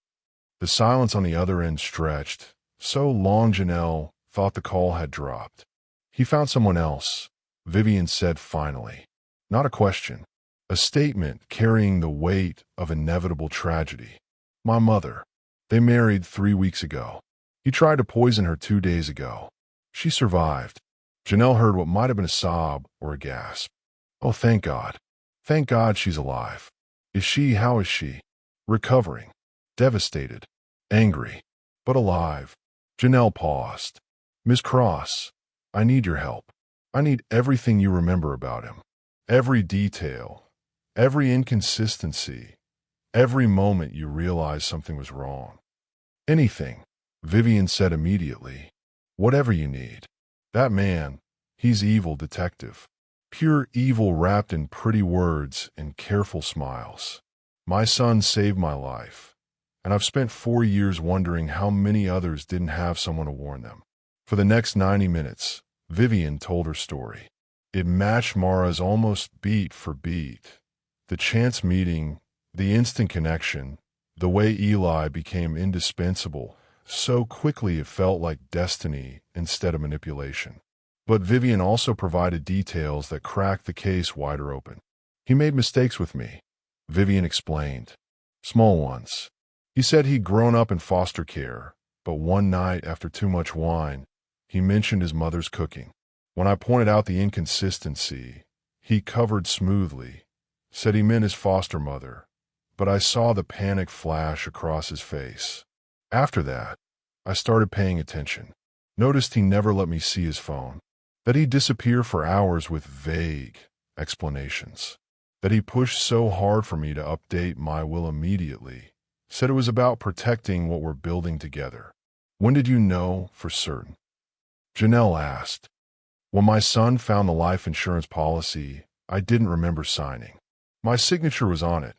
The silence on the other end stretched, so long Janelle thought the call had dropped. He found someone else, Vivian said finally. Not a question, a statement carrying the weight of inevitable tragedy. My mother. They married 3 weeks ago. He tried to poison her 2 days ago. She survived. Janelle heard what might have been a sob or a gasp. Oh, thank God. Thank God she's alive. How is she? Recovering. Devastated. Angry. But alive. Janelle paused. Ms. Cross, I need your help. I need everything you remember about him. Every detail. Every inconsistency. Every moment you realize something was wrong. Anything, Vivian said immediately. Whatever you need. That man, he's evil, detective. Pure evil wrapped in pretty words and careful smiles. My son saved my life, and I've spent 4 years wondering how many others didn't have someone to warn them. For the next 90 minutes, Vivian told her story. It matched Mara's almost beat for beat. The chance meeting, the instant connection, the way Eli became indispensable, so quickly it felt like destiny instead of manipulation. But Vivian also provided details that cracked the case wider open. He made mistakes with me, Vivian explained. Small ones. He said he'd grown up in foster care, but one night after too much wine, he mentioned his mother's cooking. When I pointed out the inconsistency, he covered smoothly, said he meant his foster mother, but I saw the panic flash across his face. After that, I started paying attention. Noticed he never let me see his phone. That he'd disappear for hours with vague explanations. That he pushed so hard for me to update my will immediately. Said it was about protecting what we're building together. When did you know for certain? Janelle asked. When my son found the life insurance policy, I didn't remember signing. My signature was on it.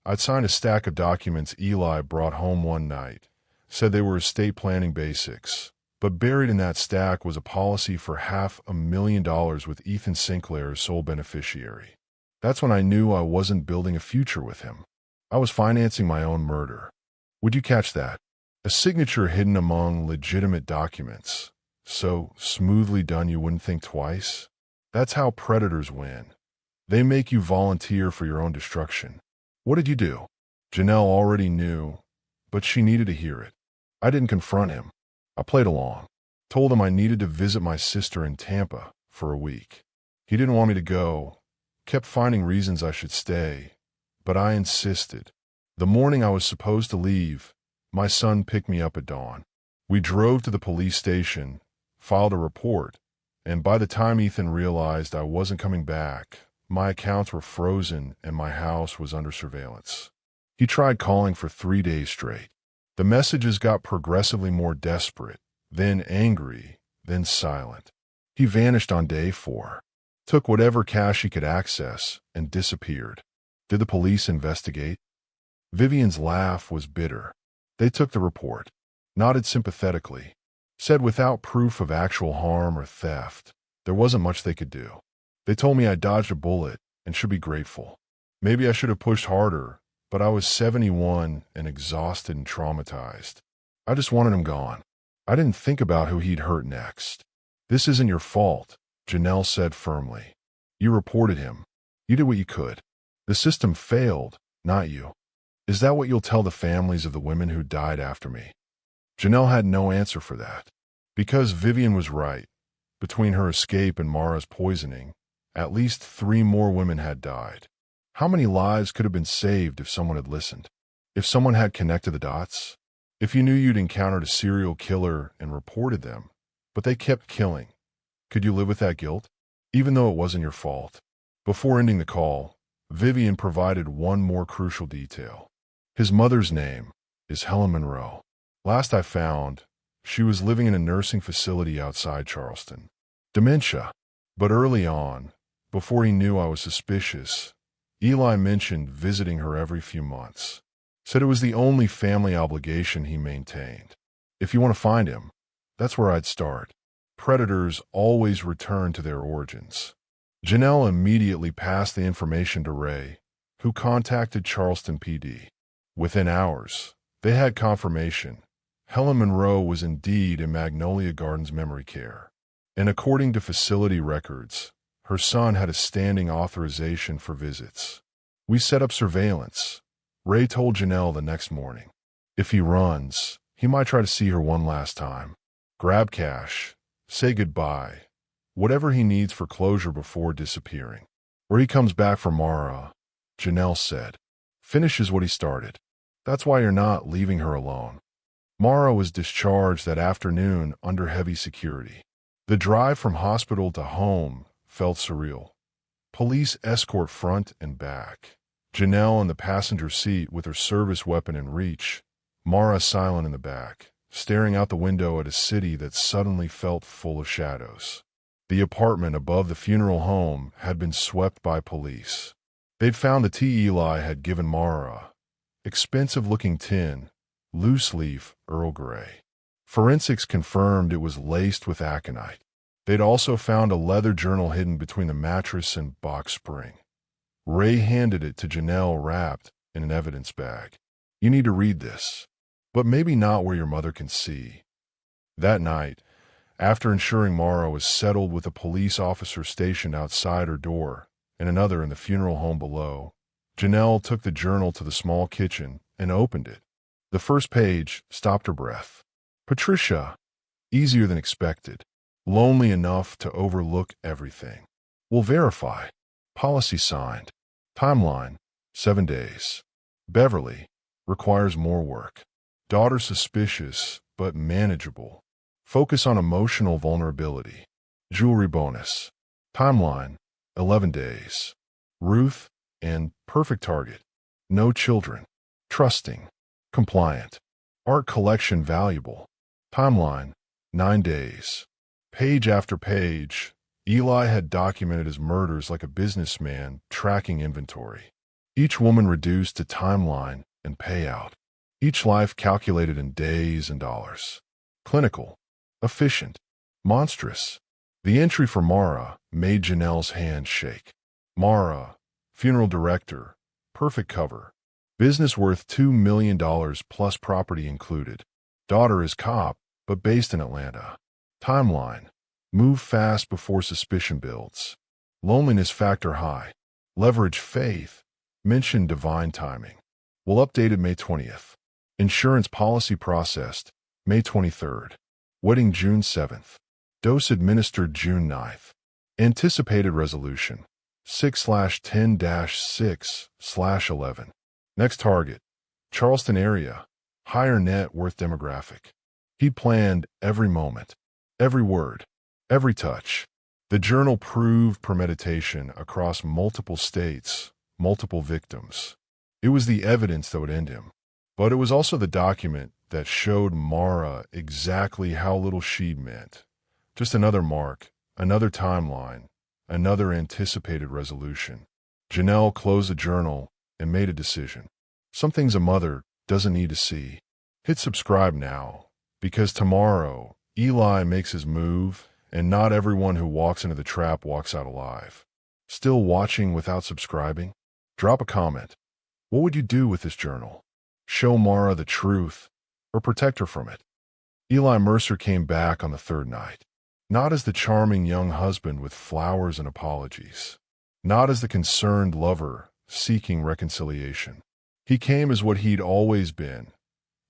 I'd signed a stack of documents Eli brought home one night, said they were estate planning basics, but buried in that stack was a policy for $500,000 with Ethan Sinclair as sole beneficiary. That's when I knew I wasn't building a future with him. I was financing my own murder. Would you catch that? A signature hidden among legitimate documents, so smoothly done you wouldn't think twice? That's how predators win. They make you volunteer for your own destruction. What did you do? Janelle already knew, but she needed to hear it. I didn't confront him. I played along. Told him I needed to visit my sister in Tampa for a week. He didn't want me to go. Kept finding reasons I should stay, but I insisted. The morning I was supposed to leave, my son picked me up at dawn. We drove to the police station, filed a report, and by the time Ethan realized I wasn't coming back, my accounts were frozen and my house was under surveillance. He tried calling for 3 days straight. The messages got progressively more desperate, then angry, then silent. He vanished on day 4, took whatever cash he could access, and disappeared. Did the police investigate? Vivian's laugh was bitter. They took the report, nodded sympathetically, said without proof of actual harm or theft, there wasn't much they could do. They told me I dodged a bullet and should be grateful. Maybe I should have pushed harder, but I was 71 and exhausted and traumatized. I just wanted him gone. I didn't think about who he'd hurt next. This isn't your fault, Janelle said firmly. You reported him. You did what you could. The system failed, not you. Is that what you'll tell the families of the women who died after me? Janelle had no answer for that. Because Vivian was right. Between her escape and Mara's poisoning, at least 3 more women had died. How many lives could have been saved if someone had listened? If someone had connected the dots? If you knew you'd encountered a serial killer and reported them, but they kept killing, could you live with that guilt? Even though it wasn't your fault. Before ending the call, Vivian provided one more crucial detail. His mother's name is Helen Monroe. Last I found, she was living in a nursing facility outside Charleston. Dementia. But early on, before he knew I was suspicious, Eli mentioned visiting her every few months. Said it was the only family obligation he maintained. If you want to find him, that's where I'd start. Predators always return to their origins. Janelle immediately passed the information to Ray, who contacted Charleston PD. Within hours, they had confirmation. Helen Monroe was indeed in Magnolia Gardens memory care. And according to facility records, her son had a standing authorization for visits. We set up surveillance. Ray told Janelle the next morning. If he runs, he might try to see her one last time. Grab cash. Say goodbye. Whatever he needs for closure before disappearing. Or he comes back for Mara, Janelle said. Finishes what he started. That's why you're not leaving her alone. Mara was discharged that afternoon under heavy security. The drive from hospital to home felt surreal. Police escort front and back. Janelle in the passenger seat with her service weapon in reach. Mara silent in the back, staring out the window at a city that suddenly felt full of shadows. The apartment above the funeral home had been swept by police. They'd found the tea Eli had given Mara. Expensive-looking tin, loose-leaf Earl Grey. Forensics confirmed it was laced with aconite. They'd also found a leather journal hidden between the mattress and box spring. Ray handed it to Janelle wrapped in an evidence bag. You need to read this, but maybe not where your mother can see. That night, after ensuring Mara was settled with a police officer stationed outside her door and another in the funeral home below, Janelle took the journal to the small kitchen and opened it. The first page stopped her breath. Patricia, easier than expected, lonely enough to overlook everything. Will verify. Policy signed. Timeline, 7 days. Beverly, requires more work. Daughter suspicious, but manageable. Focus on emotional vulnerability. Jewelry bonus. Timeline, 11 days. Ruth, and perfect target. No children. Trusting. Compliant. Art collection valuable. Timeline, 9 days. Page after page, Eli had documented his murders like a businessman tracking inventory. Each woman reduced to timeline and payout. Each life calculated in days and dollars. Clinical. Efficient. Monstrous. The entry for Mara made Janelle's hand shake. Mara, funeral director, perfect cover. Business worth $2 million plus property included. Daughter is cop, but based in Atlanta. Timeline. Move fast before suspicion builds. Loneliness factor high. Leverage faith. Mention divine timing. Will updated May 20th. Insurance policy processed May 23rd. Wedding June 7th. Dose administered June 9th. Anticipated resolution 6/10-6/11. Next target. Charleston area. Higher net worth demographic. He planned every moment, every word, every touch. The journal proved premeditation across multiple states, multiple victims. It was the evidence that would end him. But it was also the document that showed Mara exactly how little she'd meant. Just another mark, another timeline, another anticipated resolution. Janelle closed the journal and made a decision. Some things a mother doesn't need to see. Hit subscribe now, because tomorrow, Eli makes his move, and not everyone who walks into the trap walks out alive. Still watching without subscribing? Drop a comment. What would you do with this journal? Show Mara the truth or protect her from it? Eli Mercer came back on the third night. Not as the charming young husband with flowers and apologies. Not as the concerned lover seeking reconciliation. He came as what he'd always been.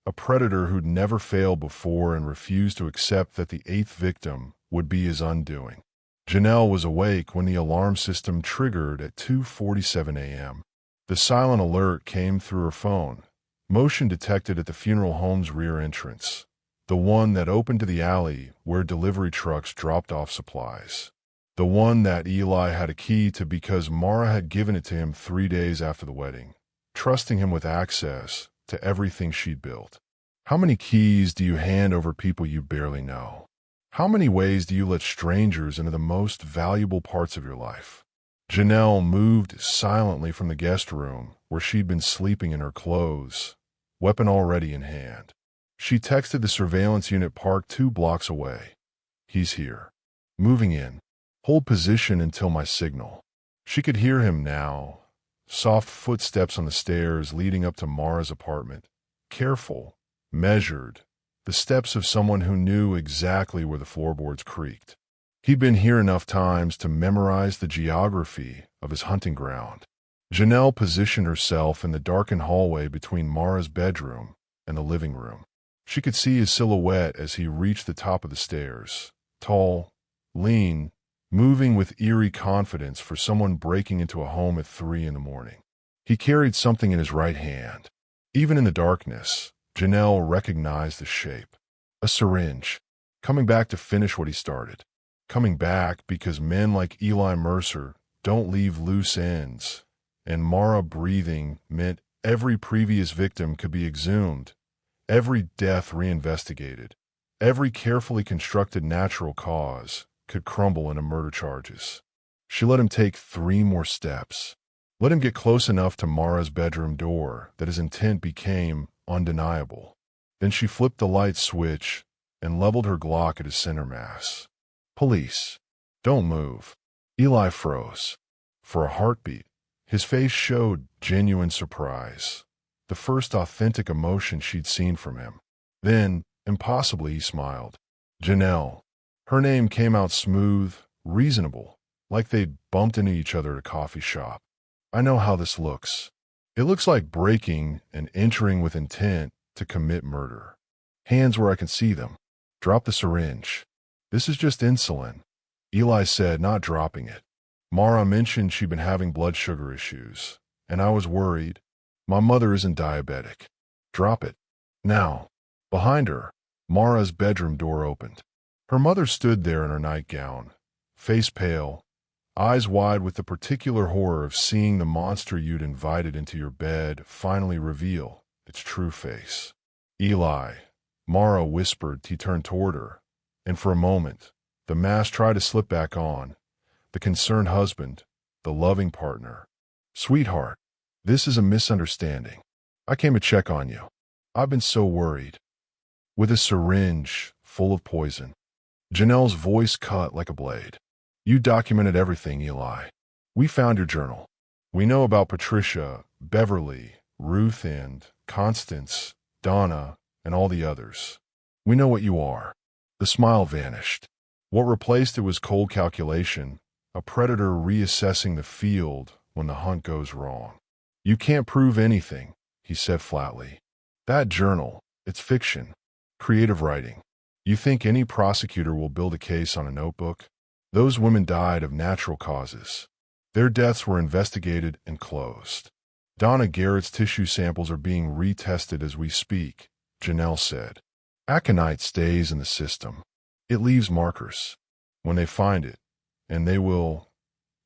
A predator who'd never failed before and refused to accept that the eighth victim would be his undoing. Janelle was awake when the alarm system triggered at 2:47 a.m. The silent alert came through her phone. Motion detected at the funeral home's rear entrance. The one that opened to the alley where delivery trucks dropped off supplies. The one that Eli had a key to because Mara had given it to him 3 days after the wedding, trusting him with access to everything she'd built. How many keys do you hand over people you barely know? How many ways do you let strangers into the most valuable parts of your life? Janelle moved silently from the guest room where she'd been sleeping in her clothes, weapon already in hand. She texted the surveillance unit parked 2 blocks away. He's here. Moving in. Hold position until my signal. She could hear him now. Soft footsteps on the stairs leading up to Mara's apartment. Careful, measured, the steps of someone who knew exactly where the floorboards creaked. He'd been here enough times to memorize the geography of his hunting ground. Janelle positioned herself in the darkened hallway between Mara's bedroom and the living room. She could see his silhouette as he reached the top of the stairs. Tall, lean, moving with eerie confidence for someone breaking into a home at 3 in the morning. He carried something in his right hand. Even in the darkness, Janelle recognized the shape. A syringe. Coming back to finish what he started. Coming back because men like Eli Mercer don't leave loose ends. And Mara breathing meant every previous victim could be exhumed. Every death reinvestigated. Every carefully constructed natural cause could crumble into murder charges. She let him take 3 more steps. Let him get close enough to Mara's bedroom door that his intent became undeniable. Then she flipped the light switch and leveled her Glock at his center mass. Police. Don't move. Eli froze. For a heartbeat, his face showed genuine surprise. The first authentic emotion she'd seen from him. Then, impossibly, he smiled. Janelle. Her name came out smooth, reasonable, like they'd bumped into each other at a coffee shop. I know how this looks. It looks like breaking and entering with intent to commit murder. Hands where I can see them. Drop the syringe. This is just insulin, Eli said, not dropping it. Mara mentioned she'd been having blood sugar issues, and I was worried. My mother isn't diabetic. Drop it. Now. Behind her, Mara's bedroom door opened. Her mother stood there in her nightgown, face pale, eyes wide with the particular horror of seeing the monster you'd invited into your bed finally reveal its true face. Eli, Mara whispered. He turned toward her, and for a moment, the mask tried to slip back on. The concerned husband, the loving partner. Sweetheart, this is a misunderstanding. I came to check on you. I've been so worried. With a syringe full of poison. Janelle's voice cut like a blade. You documented everything, Eli. We found your journal. We know about Patricia, Beverly, Ruth, and Constance, Donna, and all the others. We know what you are. The smile vanished. What replaced it was cold calculation, a predator reassessing the field when the hunt goes wrong. You can't prove anything, he said flatly. That journal, it's fiction. Creative writing. You think any prosecutor will build a case on a notebook? Those women died of natural causes. Their deaths were investigated and closed. Donna Garrett's tissue samples are being retested as we speak, Janelle said. Aconite stays in the system. It leaves markers. When they find it, and they will,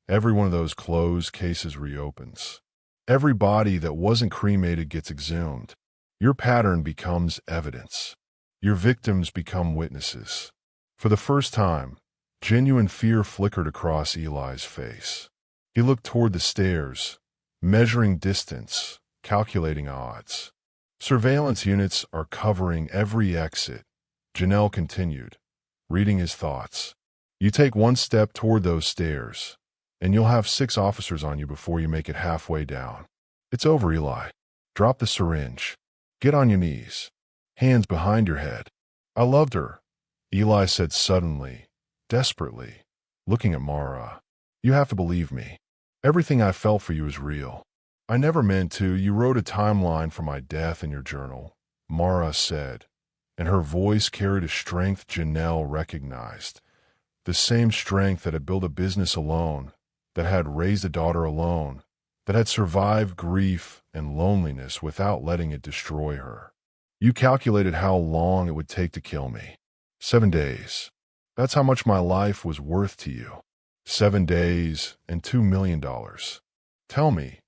every one of those closed cases reopens. Every body that wasn't cremated gets exhumed. Your pattern becomes evidence. Your victims become witnesses. For the first time, genuine fear flickered across Eli's face. He looked toward the stairs, measuring distance, calculating odds. Surveillance units are covering every exit, Janelle continued, reading his thoughts. You take one step toward those stairs, and you'll have 6 officers on you before you make it halfway down. It's over, Eli. Drop the syringe. Get on your knees. Hands behind your head. I loved her, Eli said suddenly, desperately, looking at Mara. You have to believe me. Everything I felt for you is real. I never meant to. You wrote a timeline for my death in your journal, Mara said, and her voice carried a strength Janelle recognized. The same strength that had built a business alone, that had raised a daughter alone, that had survived grief and loneliness without letting it destroy her. You calculated how long it would take to kill me. 7 days. That's how much my life was worth to you. 7 days and $2 million. Tell me,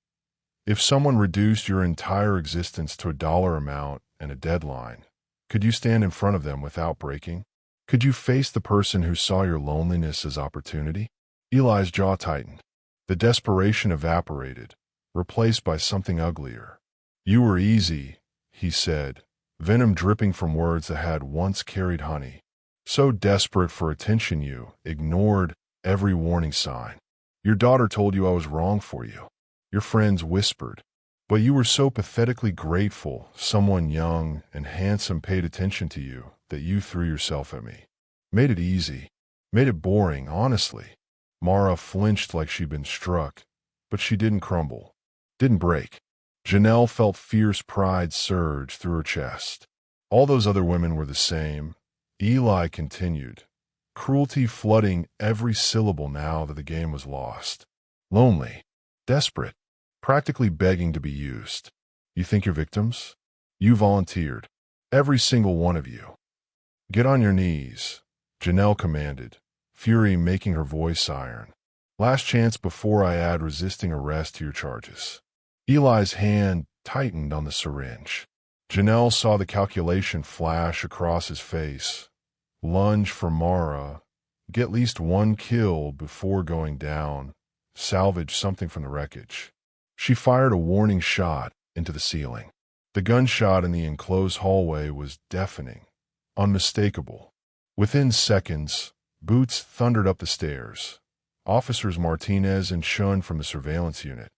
if someone reduced your entire existence to a dollar amount and a deadline, could you stand in front of them without breaking? Could you face the person who saw your loneliness as opportunity? Eli's jaw tightened. The desperation evaporated, replaced by something uglier. You were easy, he said, venom dripping from words that had once carried honey. So desperate for attention you ignored every warning sign. Your daughter told you I was wrong for you. Your friends whispered. But you were so pathetically grateful someone young and handsome paid attention to you that you threw yourself at me. Made it easy. Made it boring, honestly. Mara flinched like she'd been struck, but she didn't crumble. Didn't break. Janelle felt fierce pride surge through her chest. All those other women were the same. Eli continued, cruelty flooding every syllable now that the game was lost. Lonely. Desperate. Practically begging to be used. You think you're victims? You volunteered. Every single one of you. Get on your knees, Janelle commanded, fury making her voice iron. Last chance before I add resisting arrest to your charges. Eli's hand tightened on the syringe. Janelle saw the calculation flash across his face. Lunge for Mara. Get at least 1 kill before going down. Salvage something from the wreckage. She fired a warning shot into the ceiling. The gunshot in the enclosed hallway was deafening, unmistakable. Within seconds, boots thundered up the stairs. Officers Martinez and Shun from the surveillance unit,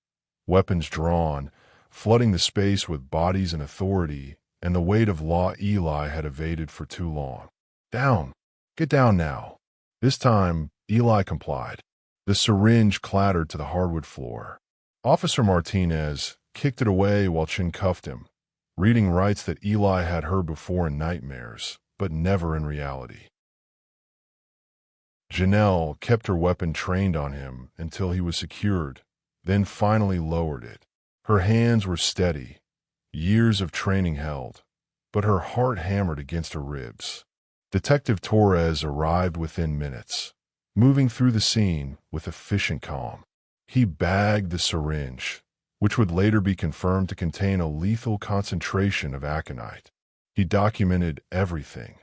weapons drawn, flooding the space with bodies and authority and the weight of law Eli had evaded for too long. Down! Get down now! This time, Eli complied. The syringe clattered to the hardwood floor. Officer Martinez kicked it away while Chin cuffed him, reading rights that Eli had heard before in nightmares, but never in reality. Janelle kept her weapon trained on him until he was secured, then finally lowered it. Her hands were steady, years of training held, but her heart hammered against her ribs. Detective Torres arrived within minutes, moving through the scene with efficient calm. He bagged the syringe, which would later be confirmed to contain a lethal concentration of aconite. He documented everything.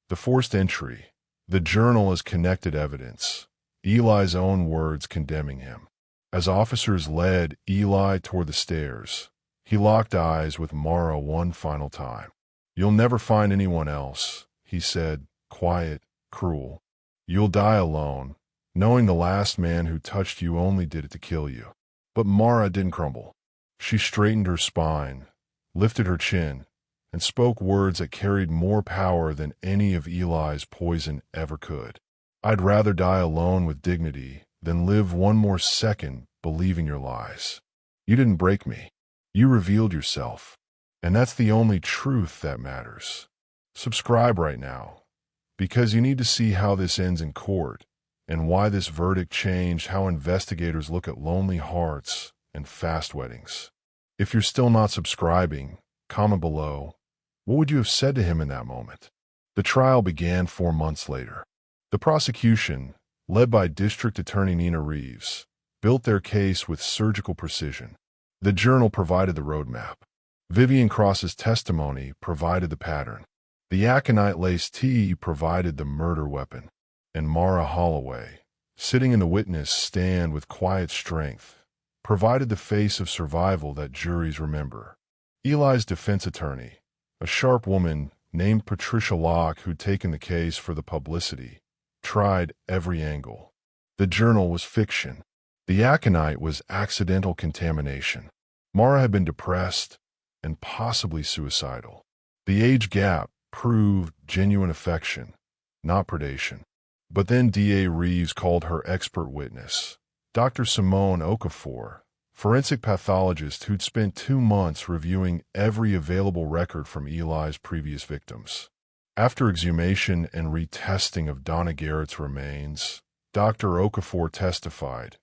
The forced entry, the journal as connected evidence, Eli's own words condemning him. As officers led Eli toward the stairs, he locked eyes with Mara one final time. You'll never find anyone else, he said, quiet, cruel. You'll die alone, knowing the last man who touched you only did it to kill you. But Mara didn't crumble. She straightened her spine, lifted her chin, and spoke words that carried more power than any of Eli's poison ever could. I'd rather die alone with dignity than live one more second believing your lies. You didn't break me. You revealed yourself. And that's the only truth that matters. Subscribe right now, because you need to see how this ends in court and why this verdict changed how investigators look at lonely hearts and fast weddings. If you're still not subscribing, comment below. What would you have said to him in that moment? The trial began 4 months later. The prosecution, led by District Attorney Nina Reeves, built their case with surgical precision. The journal provided the roadmap. Vivian Cross's testimony provided the pattern. The aconite-laced tea provided the murder weapon. And Mara Holloway, sitting in the witness stand with quiet strength, provided the face of survival that juries remember. Eli's defense attorney, a sharp woman named Patricia Locke who'd taken the case for the publicity, tried every angle. The journal was fiction. The aconite was accidental contamination. Mara had been depressed and possibly suicidal. The age gap proved genuine affection, not predation. But then D.A. Reeves called her expert witness, Dr. Simone Okafor, forensic pathologist who'd spent 2 months reviewing every available record from Eli's previous victims. After exhumation and retesting of Donna Garrett's remains, Dr. Okafor testified,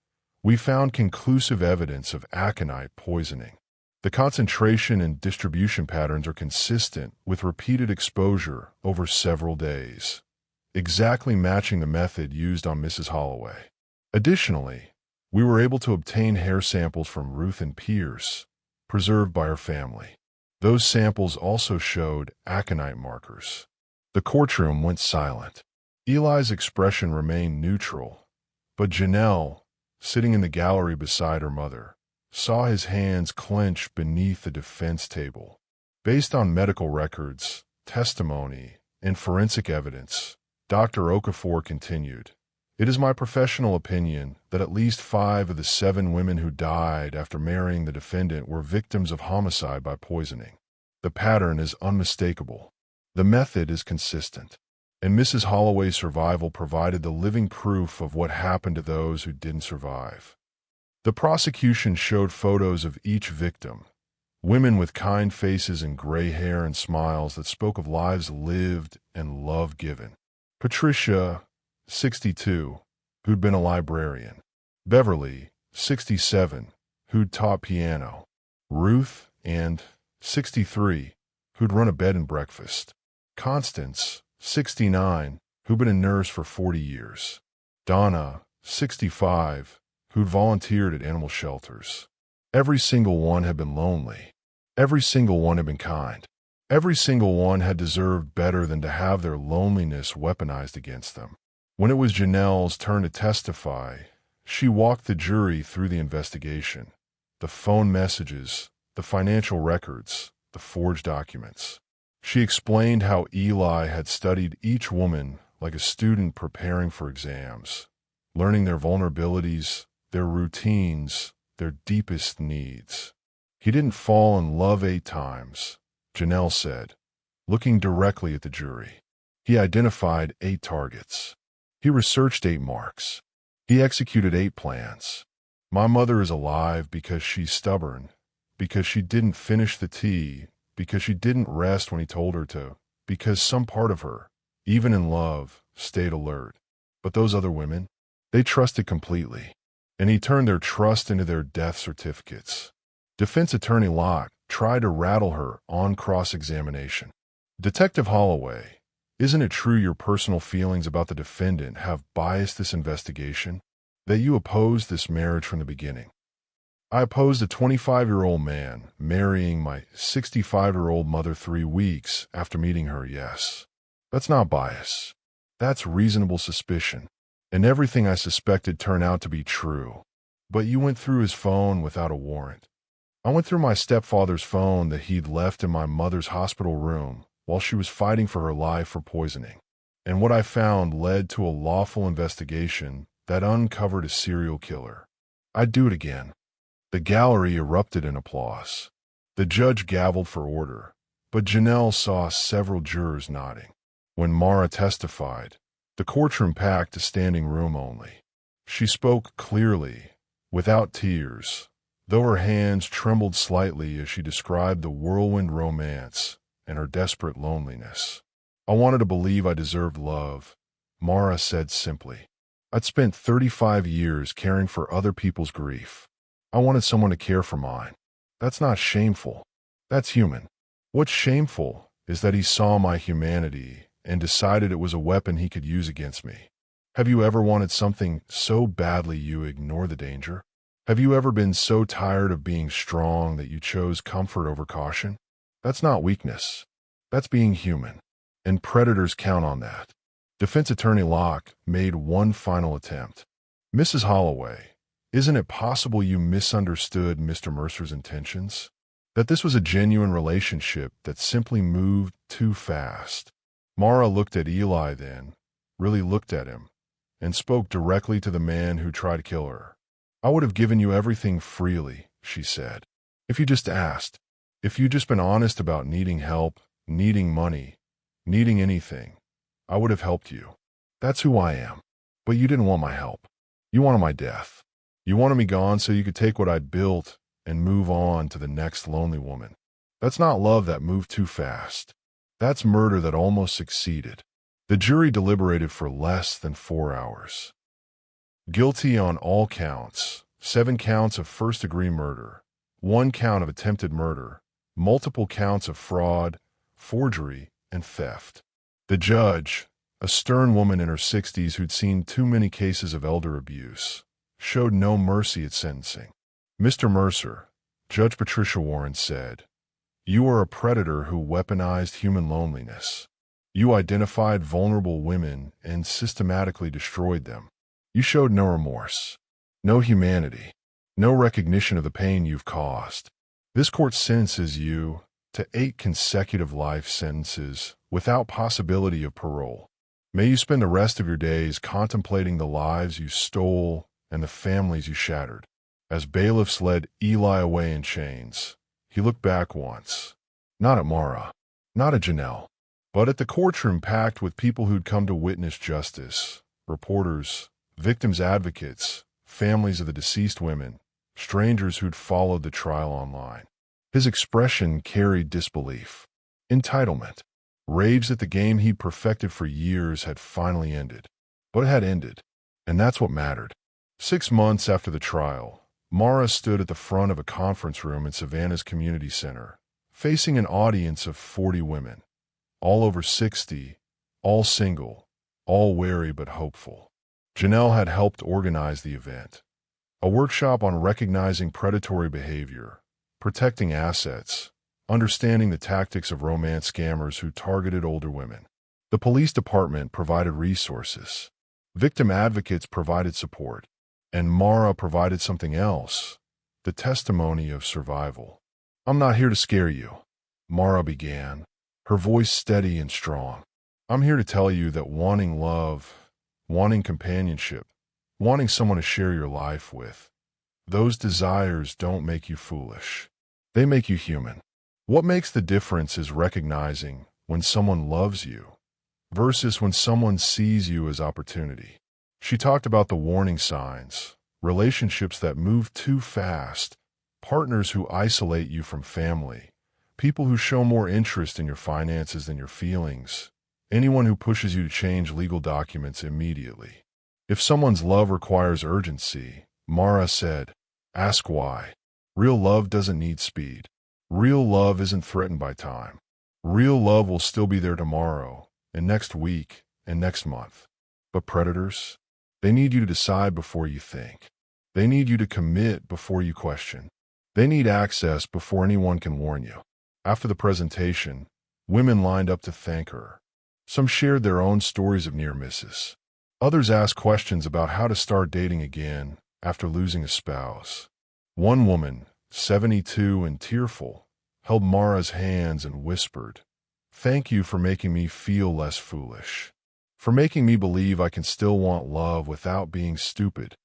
"We found conclusive evidence of aconite poisoning. The concentration and distribution patterns are consistent with repeated exposure over several days, exactly matching the method used on Mrs. Holloway. Additionally, we were able to obtain hair samples from Ruth and Pierce, preserved by her family. Those samples also showed aconite markers." The courtroom went silent. Eli's expression remained neutral, but Janelle, sitting in the gallery beside her mother, saw his hands clenched beneath the defense table. Based on medical records, testimony, and forensic evidence, Dr. Okafor continued, "It is my professional opinion that at least 5 of the 7 women who died after marrying the defendant were victims of homicide by poisoning. The pattern is unmistakable. The method is consistent. And Mrs. Holloway's survival provided the living proof of what happened to those who didn't survive." The prosecution showed photos of each victim, women with kind faces and gray hair and smiles that spoke of lives lived and love given. Patricia, 62, who'd been a librarian. Beverly, 67, who'd taught piano. Ruth, and 63, who'd run a bed and breakfast. Constance, 69, who'd been a nurse for 40 years. Donna, 65, who'd volunteered at animal shelters. Every single one had been lonely. Every single one had been kind. Every single one had deserved better than to have their loneliness weaponized against them. When it was Janelle's turn to testify, she walked the jury through the investigation, the phone messages, the financial records, the forged documents. She explained how Eli had studied each woman like a student preparing for exams, learning their vulnerabilities, their routines, their deepest needs. "He didn't fall in love 8 times, Janelle said, looking directly at the jury. "He identified 8 targets. He researched 8 marks. He executed 8 plans. My mother is alive because she's stubborn, because she didn't finish the tea, because she didn't rest when he told her to, because some part of her, even in love, stayed alert. But those other women, they trusted completely, and he turned their trust into their death certificates." Defense attorney Locke tried to rattle her on cross-examination. "Detective Holloway, isn't it true your personal feelings about the defendant have biased this investigation? That you opposed this marriage from the beginning?" "I opposed a 25-year-old man marrying my 65-year-old mother 3 weeks after meeting her, yes. That's not bias. That's reasonable suspicion. And everything I suspected turned out to be true. But you went through his phone without a warrant. I went through my stepfather's phone that he'd left in my mother's hospital room while she was fighting for her life for poisoning. And what I found led to a lawful investigation that uncovered a serial killer. I'd do it again." The gallery erupted in applause. The judge gavelled for order, but Janelle saw several jurors nodding. When Mara testified, the courtroom packed to standing room only. She spoke clearly, without tears, though her hands trembled slightly as she described the whirlwind romance and her desperate loneliness. "I wanted to believe I deserved love," Mara said simply. "I'd spent 35 years caring for other people's grief. I wanted someone to care for mine. That's not shameful. That's human. What's shameful is that he saw my humanity and decided it was a weapon he could use against me. Have you ever wanted something so badly you ignore the danger? Have you ever been so tired of being strong that you chose comfort over caution? That's not weakness. That's being human. And predators count on that." Defense attorney Locke made one final attempt. "Mrs. Holloway, isn't it possible you misunderstood Mr. Mercer's intentions? That this was a genuine relationship that simply moved too fast?" Mara looked at Eli then, really looked at him, and spoke directly to the man who tried to kill her. I would have given you everything freely, she said. If you just asked. If you'd just been honest about needing help, needing money, needing anything, I would have helped you. That's who I am. But you didn't want my help. You wanted my death. You wanted me gone so you could take what I'd built and move on to the next lonely woman. That's not love that moved too fast. That's murder that almost succeeded. The jury deliberated for less than 4 hours. Guilty on all counts, 7 counts of first-degree murder, 1 count of attempted murder, multiple counts of fraud, forgery, and theft. The judge, a stern woman in her 60s who'd seen too many cases of elder abuse, showed no mercy at sentencing. Mr. Mercer, Judge Patricia Warren said, "You are a predator who weaponized human loneliness. You identified vulnerable women and systematically destroyed them. You showed no remorse, no humanity, no recognition of the pain you've caused. This court sentences you to 8 consecutive life sentences without possibility of parole. May you spend the rest of your days contemplating the lives you stole and the families you shattered." As bailiffs led Eli away in chains, he looked back once, not at Mara, not at Janelle, but at the courtroom packed with people who'd come to witness justice, reporters, victims' advocates, families of the deceased women, strangers who'd followed the trial online. His expression carried disbelief, entitlement, rage that the game he'd perfected for years had finally ended. But it had ended, and that's what mattered. 6 months after the trial, Mara stood at the front of a conference room in Savannah's community center, facing an audience of 40 women, all over 60, all single, all wary but hopeful. Janelle had helped organize the event, a workshop on recognizing predatory behavior, protecting assets, understanding the tactics of romance scammers who targeted older women. The police department provided resources. Victim advocates provided support. And Mara provided something else, the testimony of survival. "I'm not here to scare you," Mara began, her voice steady and strong. "I'm here to tell you that wanting love, wanting companionship, wanting someone to share your life with, those desires don't make you foolish. They make you human. What makes the difference is recognizing when someone loves you versus when someone sees you as opportunity." She talked about the warning signs, relationships that move too fast, partners who isolate you from family, people who show more interest in your finances than your feelings, anyone who pushes you to change legal documents immediately. If someone's love requires urgency, Mara said, ask why. Real love doesn't need speed. Real love isn't threatened by time. Real love will still be there tomorrow, and next week, and next month. But predators, they need you to decide before you think. They need you to commit before you question. They need access before anyone can warn you. After the presentation, women lined up to thank her. Some shared their own stories of near misses. Others asked questions about how to start dating again after losing a spouse. One woman, 72 and tearful, held Mara's hands and whispered, "Thank you for making me feel less foolish. For making me believe I can still want love without being stupid."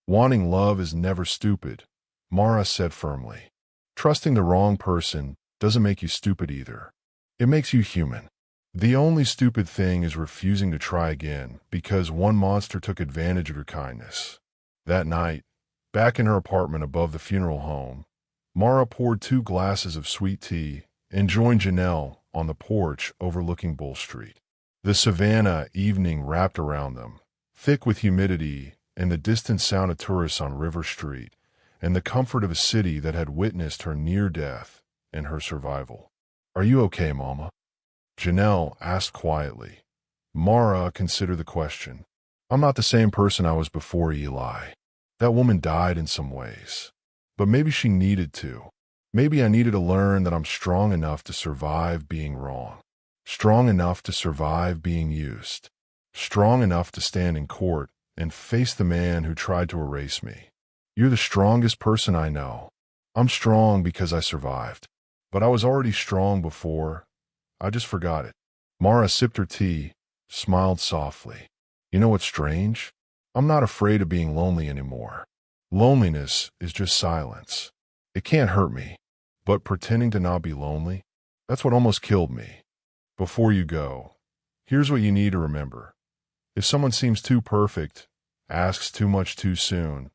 "Wanting love is never stupid," Mara said firmly. "Trusting the wrong person doesn't make you stupid either. It makes you human. The only stupid thing is refusing to try again because one monster took advantage of your kindness." That night, back in her apartment above the funeral home, Mara poured 2 glasses of sweet tea and joined Janelle on the porch overlooking Bull Street. The Savannah evening wrapped around them, thick with humidity and the distant sound of tourists on River Street, and the comfort of a city that had witnessed her near death and her survival. "Are you okay, Mama?" Janelle asked quietly. Mara considered the question. "I'm not the same person I was before Eli. That woman died in some ways. But maybe she needed to. Maybe I needed to learn that I'm strong enough to survive being wrong. Strong enough to survive being used. Strong enough to stand in court and face the man who tried to erase me. You're the strongest person I know. I'm strong because I survived. But I was already strong before. I just forgot it." Mara sipped her tea, smiled softly. "You know what's strange? I'm not afraid of being lonely anymore. Loneliness is just silence. It can't hurt me. But pretending to not be lonely, that's what almost killed me. Before you go, here's what you need to remember. If someone seems too perfect, asks too much too soon,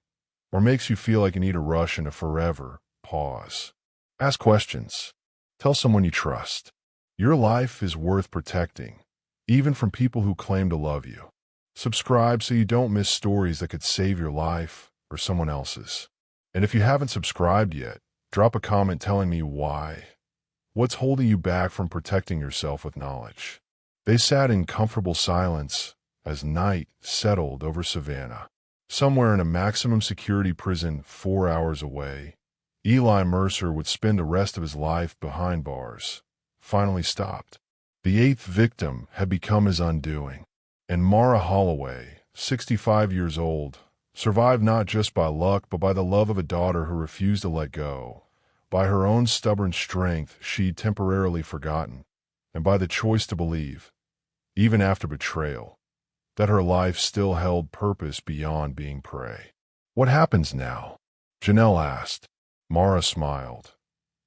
or makes you feel like you need to rush into forever, pause. Ask questions. Tell someone you trust. Your life is worth protecting, even from people who claim to love you. Subscribe so you don't miss stories that could save your life or someone else's. And if you haven't subscribed yet, drop a comment telling me why. What's holding you back from protecting yourself with knowledge? They sat in comfortable silence as night settled over Savannah. Somewhere in a maximum security prison 4 hours away, Eli Mercer would spend the rest of his life behind bars. Finally stopped. The eighth victim had become his undoing. And Mara Holloway, 65 years old, survived not just by luck but by the love of a daughter who refused to let go, by her own stubborn strength she'd temporarily forgotten, and by the choice to believe, even after betrayal, that her life still held purpose beyond being prey. "What happens now?" Janelle asked. Mara smiled,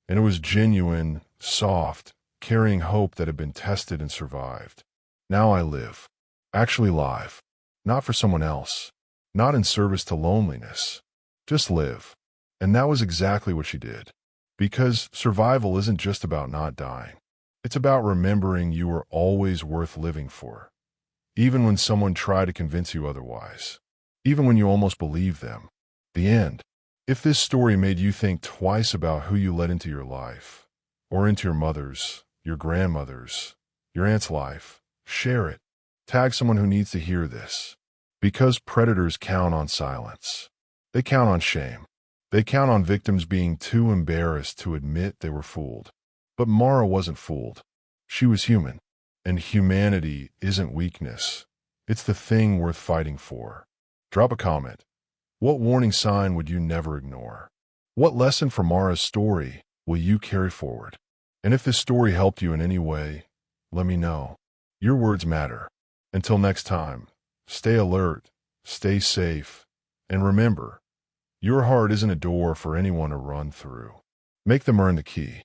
and it was genuine, soft, carrying hope that had been tested and survived. "Now I live. Actually live. Not for someone else. Not in service to loneliness. Just live." And that was exactly what she did. Because survival isn't just about not dying. It's about remembering you are always worth living for. Even when someone tried to convince you otherwise. Even when you almost believed them. The end. If this story made you think twice about who you let into your life, or into your mother's, your grandmother's, your aunt's life, share it. Tag someone who needs to hear this. Because predators count on silence. They count on shame. They count on victims being too embarrassed to admit they were fooled. But Mara wasn't fooled. She was human. And humanity isn't weakness. It's the thing worth fighting for. Drop a comment. What warning sign would you never ignore? What lesson from Mara's story will you carry forward? And if this story helped you in any way, let me know. Your words matter. Until next time, stay alert, stay safe, and remember, your heart isn't a door for anyone to run through. Make them earn the key.